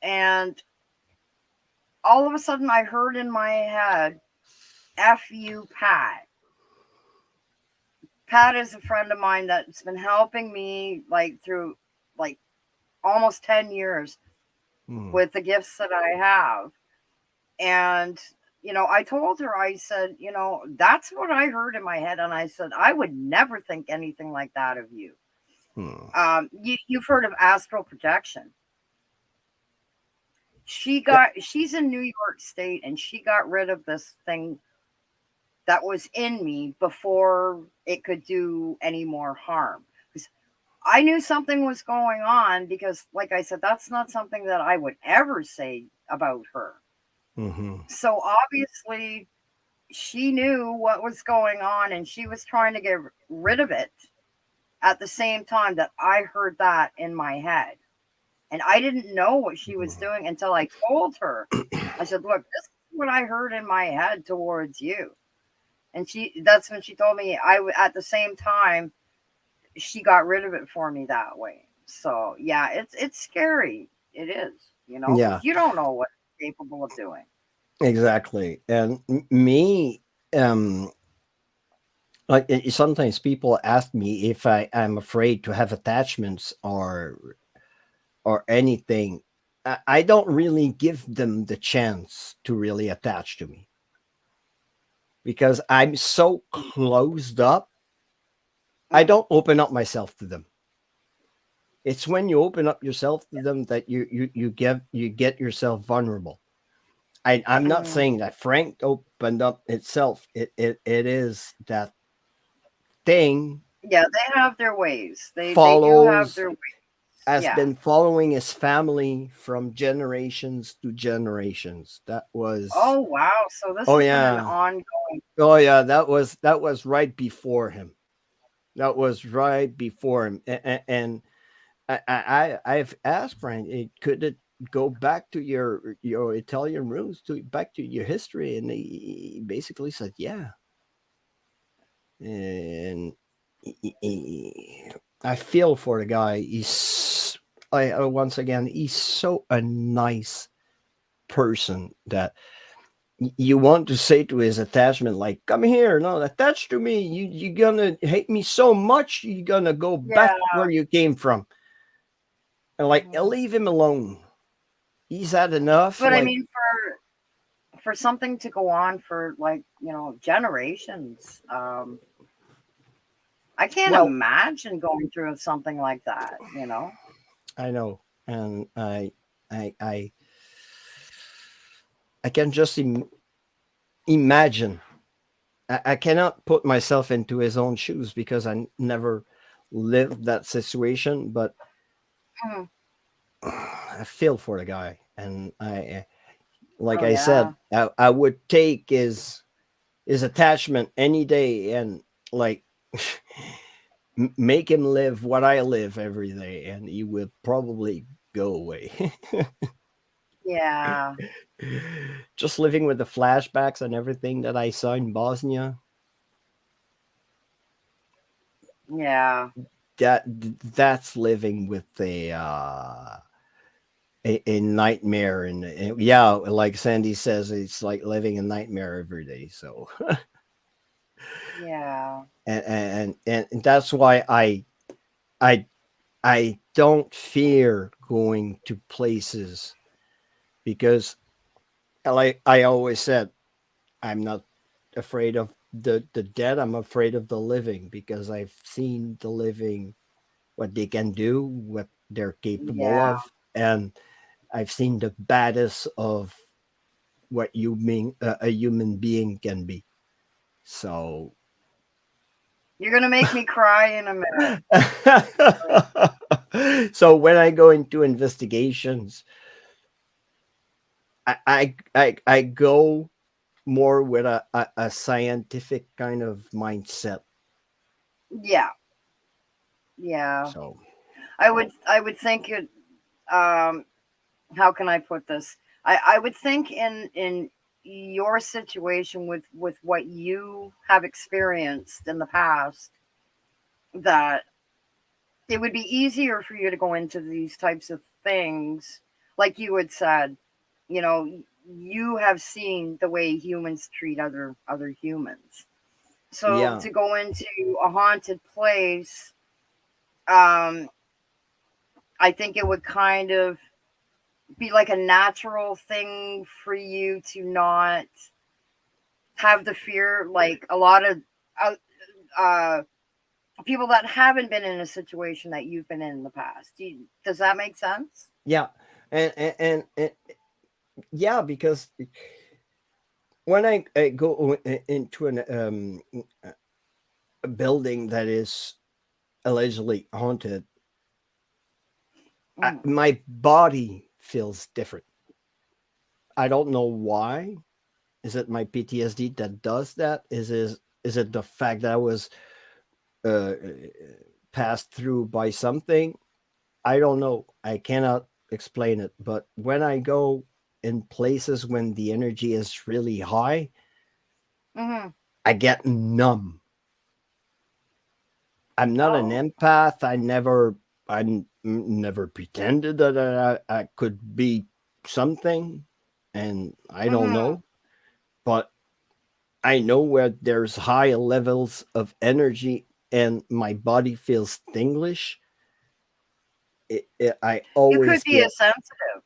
and all of a sudden I heard in my head, "F you, Pat." Pat is a friend of mine that's been helping me like through like almost 10 years hmm, with the gifts that I have. And, I told her, I said, that's what I heard in my head. And I said, I would never think anything like that of you. hmm. You've heard of astral projection. Yeah. She's in New York State and she got rid of this thing that was in me before it could do any more harm. Because I knew something was going on because, like I said, that's not something that I would ever say about her. Hmm. So obviously, she knew what was going on and she was trying to get rid of it at the same time that I heard that in my head. And I didn't know what she was doing until I told her. I said, "Look, this is what I heard in my head towards you." And that's when she told me at the same time she got rid of it for me that way. So, yeah, it's scary. It is. Yeah, because you don't know what it's capable of doing. exactly. And me, um, sometimes people ask me if I'm afraid to have attachments or anything. I don't really give them the chance to really attach to me because I'm so closed up. I Mm, don't open up myself to them. It's when you open up yourself to them that you get yourself vulnerable. I'm not mm. saying that Frank opened up itself. It is that thing Yeah, they have their ways. They do have follows their ways. has Yeah. been following his family from generations to generations. That was Oh wow. So this oh has been an yeah. ongoing. Oh yeah, that was right before him. That was right before him. And I've asked Frank, could it go back to your Italian roots, to back to your history? And he basically said, yeah. And I feel for the guy. Once again, he's so a nice person that you want to say to his attachment, like, come here, no, attach to me. You're gonna hate me so much, you're gonna go Yeah. back where you came from. And like, Mhm. leave him alone. He's had enough. But I Like, mean, for something to go on for like generations, I can't well, imagine going through something like that. I know, and I, I, I can just imagine. I cannot put myself into his own shoes because I never lived that situation, but Mhm. I feel for the guy, and like Oh I said, yeah. I would take his attachment any day, and like make him live what I live every day, and he will probably go away. Yeah. Just living with the flashbacks and everything that I saw in Bosnia, Yeah. that's living with a nightmare, and yeah, like Sandy says, it's like living a nightmare every day. So Yeah. and that's why I I don't fear going to places because, like I always said, I'm not afraid of the dead. I'm afraid of the living because I've seen the living, what they can do, what they're capable Yeah. of, and I've seen the baddest of what a human being can be. So, You're gonna make me cry in a minute. so when I go into investigations, I go more with a scientific kind of mindset. Yeah. Yeah. So I would think it. Um. How can I put this? I would think in your situation with what you have experienced in the past that it would be easier for you to go into these types of things like you had said, you know, you have seen the way humans treat other humans. So yeah, to go into a haunted place, um, I think it would kind of be like a natural thing for you to not have the fear like a lot of uh, uh, people that haven't been in a situation that you've been in the past. Does that make sense? yeah, and yeah, because when I go into a building that is allegedly haunted, Mm. my body feels different. I don't know why. Is it my PTSD that does that? Is it the fact that I was uh, passed through by something? I don't know. I cannot explain it. But when I go in places when the energy is really high, Hmm. I get numb. I'm not an Oh. empath. I never pretended that I could be. something, and I don't Mm-hmm. know, but I know where there's high levels of energy and my body feels tinglish. I You could always be a get sensitive.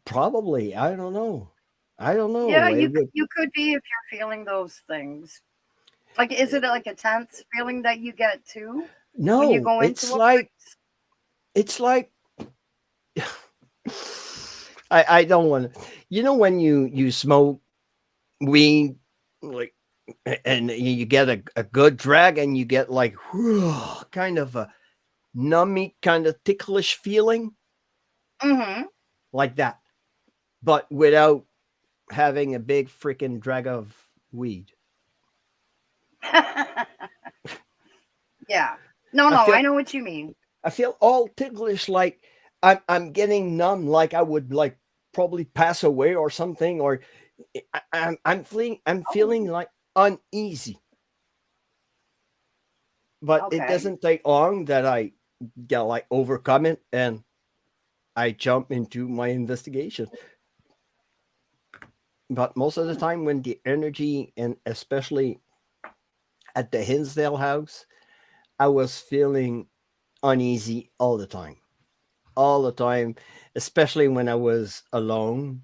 probably, I don't know. I don't Yeah, know. It would you could be if you're feeling those things. Like, is it like a tense feeling that you get too when you no, go into a place? it's like I don't want to. You know when you smoke weed, like, and you get a good drag, and you get like kind of a nummy, kind of ticklish feeling Mm-hmm. like that, but without having a big freaking drag of weed. Yeah. No, I no, I feel know what you mean. I feel all ticklish, like I'm getting numb, like I would like probably pass away or something, or I'm Oh, feeling like uneasy, but it okay. doesn't take long that I get like overcome it and I jump into my investigation. But most of the Hmm. time, when the energy, and especially at the Hinsdale house, I was feeling uneasy all the time, especially when I was alone.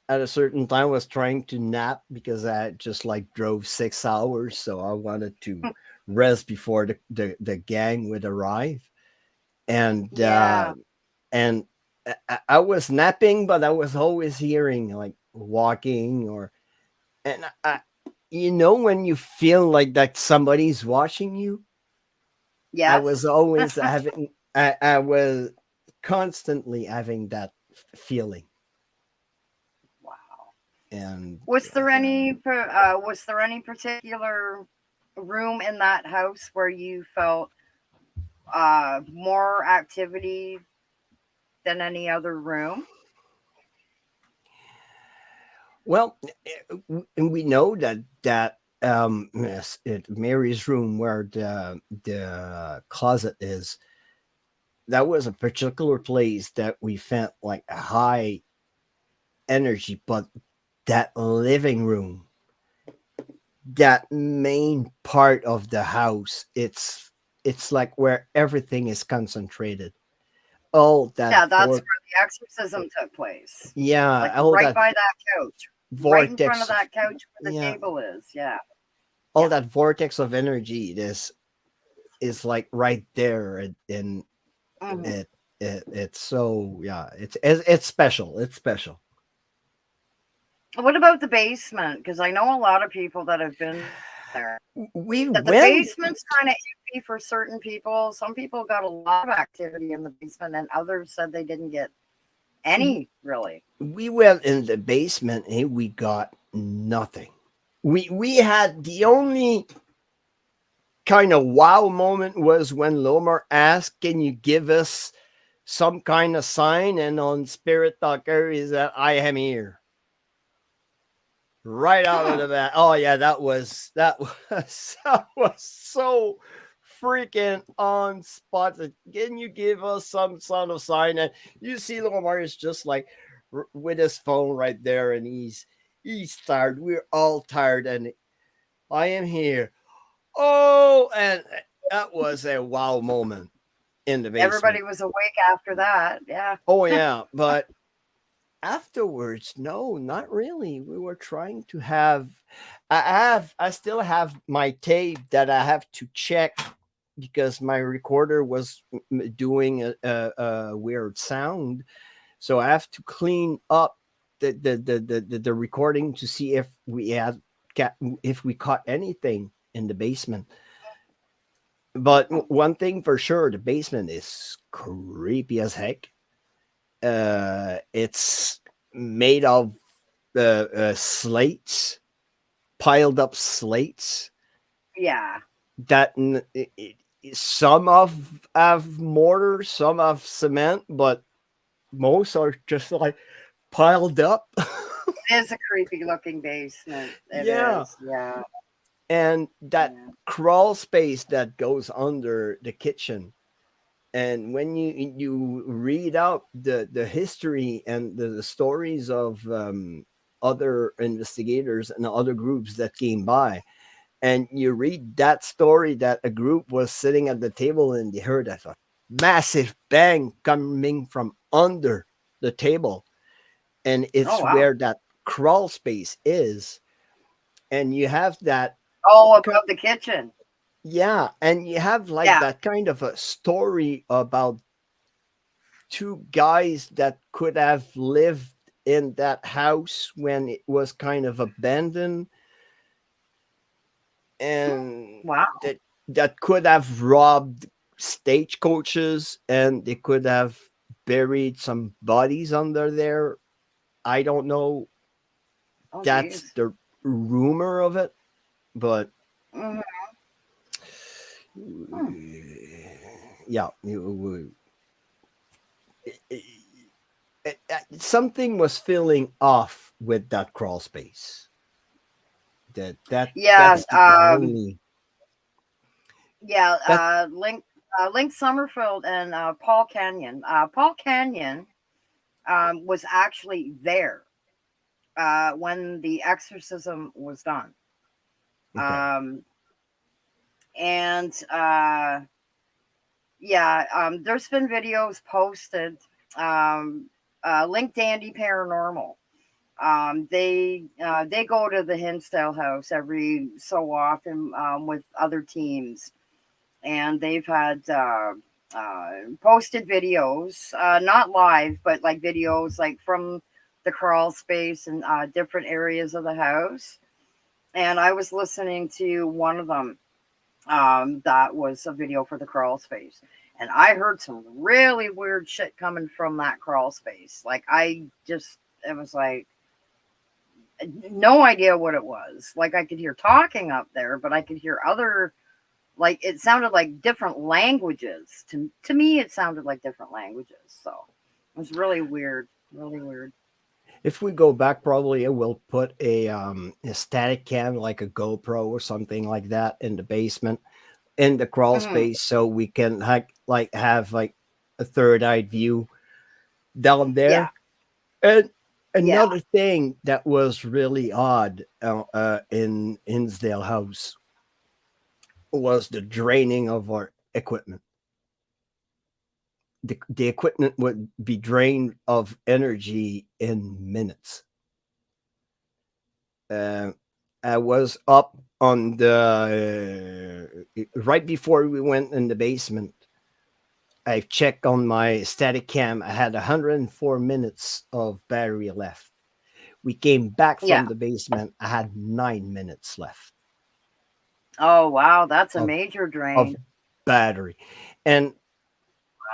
At a certain time, I was trying to nap because I just like drove 6 hours, so I wanted to rest before the gang would arrive. And Yeah. and I was napping, but I was always hearing like walking, or and when you feel like that somebody's watching you. I was Yes. always having I was constantly having that feeling. Wow. And Was there any particular room in that house where you felt more activity than any other room? well, and we know that yes, Mary's room, where the closet is, that was a particular place that we felt like a high energy. But that living room, that main part of the house, it's like where everything is concentrated. All that Yeah, that's where the exorcism took place. Like yeah, right by that couch, right in front of vortex of that couch where the yeah, table is. Yeah. all Yeah. that vortex of energy is like right there, and Hmm. it's so, yeah, it's special. It's special. What about the basement? Because I know a lot of people that have been there. We That the went basement's kind of iffy for certain people. Some people got a lot of activity in the basement, and others said they didn't get any really. we went in the basement, and we got nothing. We had the only kind of wow moment was when Lomar asked, "Can you give us some kind of sign?" And on Spirit Talker is that I am here. Right out of Huh. the bat. Oh yeah, that was so freaking on spot. Can you give us some sort of sign? And you see Lamar is just like with his phone right there, and he's tired. We're all tired, and I am here. Oh, and that was a wow moment in the basement. Everybody was awake after that. Yeah. Oh yeah, but afterwards, no, not really. We were trying to have. I still have my tape that I have to check because my recorder was doing a weird sound. So I have to clean up the recording to see if we had if we caught anything in the basement. But one thing for sure, the basement is creepy as heck. It's made of slates, piled up slates Yeah. that some of have mortar, some have cement, but most are just like piled up. It is a creepy looking basement. It Yeah, is. Yeah. and that Yeah. crawl space that goes under the kitchen. And when you read out the history and the stories of other investigators and other groups that came by, and you read that story that a group was sitting at the table and they heard a massive bang coming from under the table, and Oh it's wow. where that crawl space is, and you have that Oh, above the kitchen. yeah, and you have like Yeah. that kind of a story about two guys that could have lived in that house when it was kind of abandoned, and Wow. that could have robbed stagecoaches, and they could have buried some bodies under there. I don't know. Oh That's geez. the rumor of it, but Hmm. yeah, something was feeling off with that crawl space. Yeah. That's the only Yeah. that Link Summerfield and Paul Canyon. Paul Canyon was actually there when the exorcism was done. okay. Um, and yeah, there's been videos posted. Um, Link Dandy Paranormal. They go to the Hinsdale house every so often with other teams, and they've had posted videos, not live, but like videos like from the crawl space and different areas of the house. And I was listening to one of them that was a video for the crawl space. And I heard some really weird shit coming from that crawl space. Like, it was like, no idea what it was. Like, I could hear talking up there, but I could hear other, like, it sounded like different languages. To me, it sounded like different languages. So it was really weird. Really weird. If we go back, probably I will put a static cam like a GoPro or something like that in the basement in the crawl Hmm. space, so we can have like a third eye view down Yeah. there. And Yeah. another thing that was really odd in Hinsdale House was the draining of our equipment. The equipment would be drained of energy in minutes. Uh, I was up on the right before we went in the basement. I checked on my static cam. I had 104 minutes of battery left. We came back Yeah. from the basement. I had 9 minutes left Oh, wow. That's a of major of drain. battery, and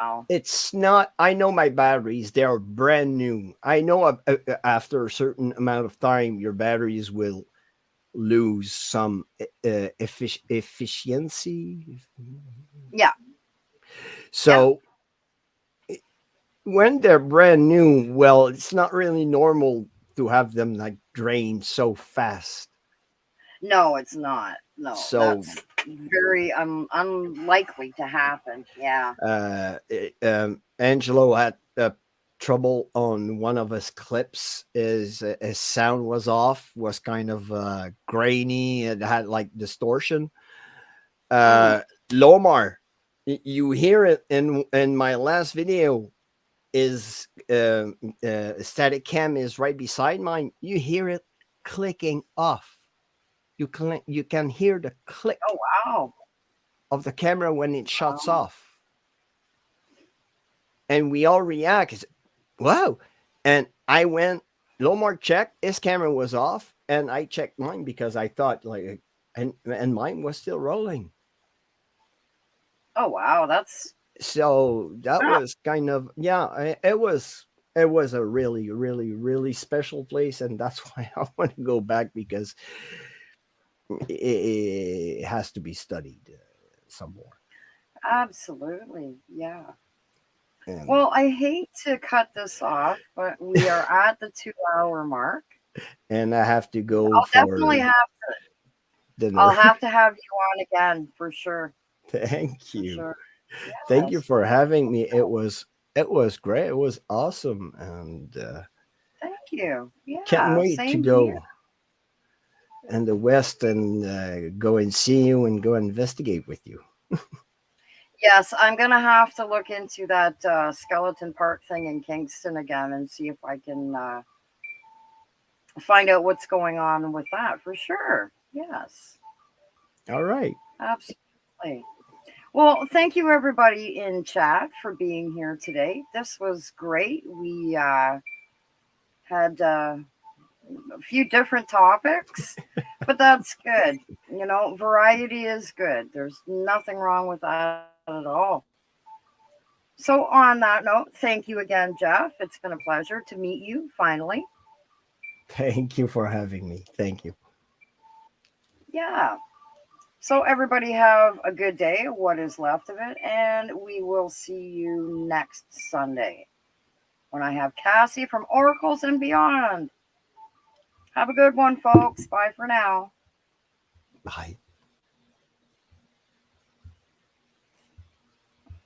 Wow. it's not. I know my batteries; they are brand new. I know after a certain amount of time, your batteries will lose some efficiency. Yeah. Yeah. So when they're brand new, well, it's not really normal to have them like drain so fast. No, it's not. No, So that's very unlikely to happen. Yeah. Angelo had trouble on one of his clips. His sound was off, was kind of grainy, it had like distortion. Hmm. Uh, Lomar, you hear it in my last video. Is static cam is right beside mine. You hear it clicking off. You can hear the Oh click wow. of the camera when it shuts Um, off, and we all react. It's, wow! And I went. Lomar checked his camera was off, and I checked mine because I thought like, and mine was still rolling. oh wow. That's So that ah, was kind of yeah. It was a really really really special place, and that's why I want to go back because it has to be studied some more. absolutely. Yeah. And Well, I hate to cut this off, but we are at the 2 hour mark. I have to go I'll definitely for have. dinner. I'll have to have you on again for sure. Thank For you. sure. Thank you Yes. for having me. It was great. It was awesome, and Thank you. can't Yeah, wait to same here. go in the west and go and see you and go investigate with you. Yes, I'm gonna have to look into that skeleton park thing in Kingston again and see if I can find out what's going on with that for sure. Yes, All right. absolutely. Well, thank you everybody in chat for being here today. This was great. We had a few different topics, but that's good. You know, variety is good. There's nothing wrong with that at all. So, on that note, thank you again, Jeff. It's been a pleasure to meet you finally. Thank you for having me. Thank you. Yeah. So, everybody have a good day, what is left of it, and we will see you next Sunday when I have Cassie from Oracles and Beyond. Have a good one, folks. Bye for now. Bye.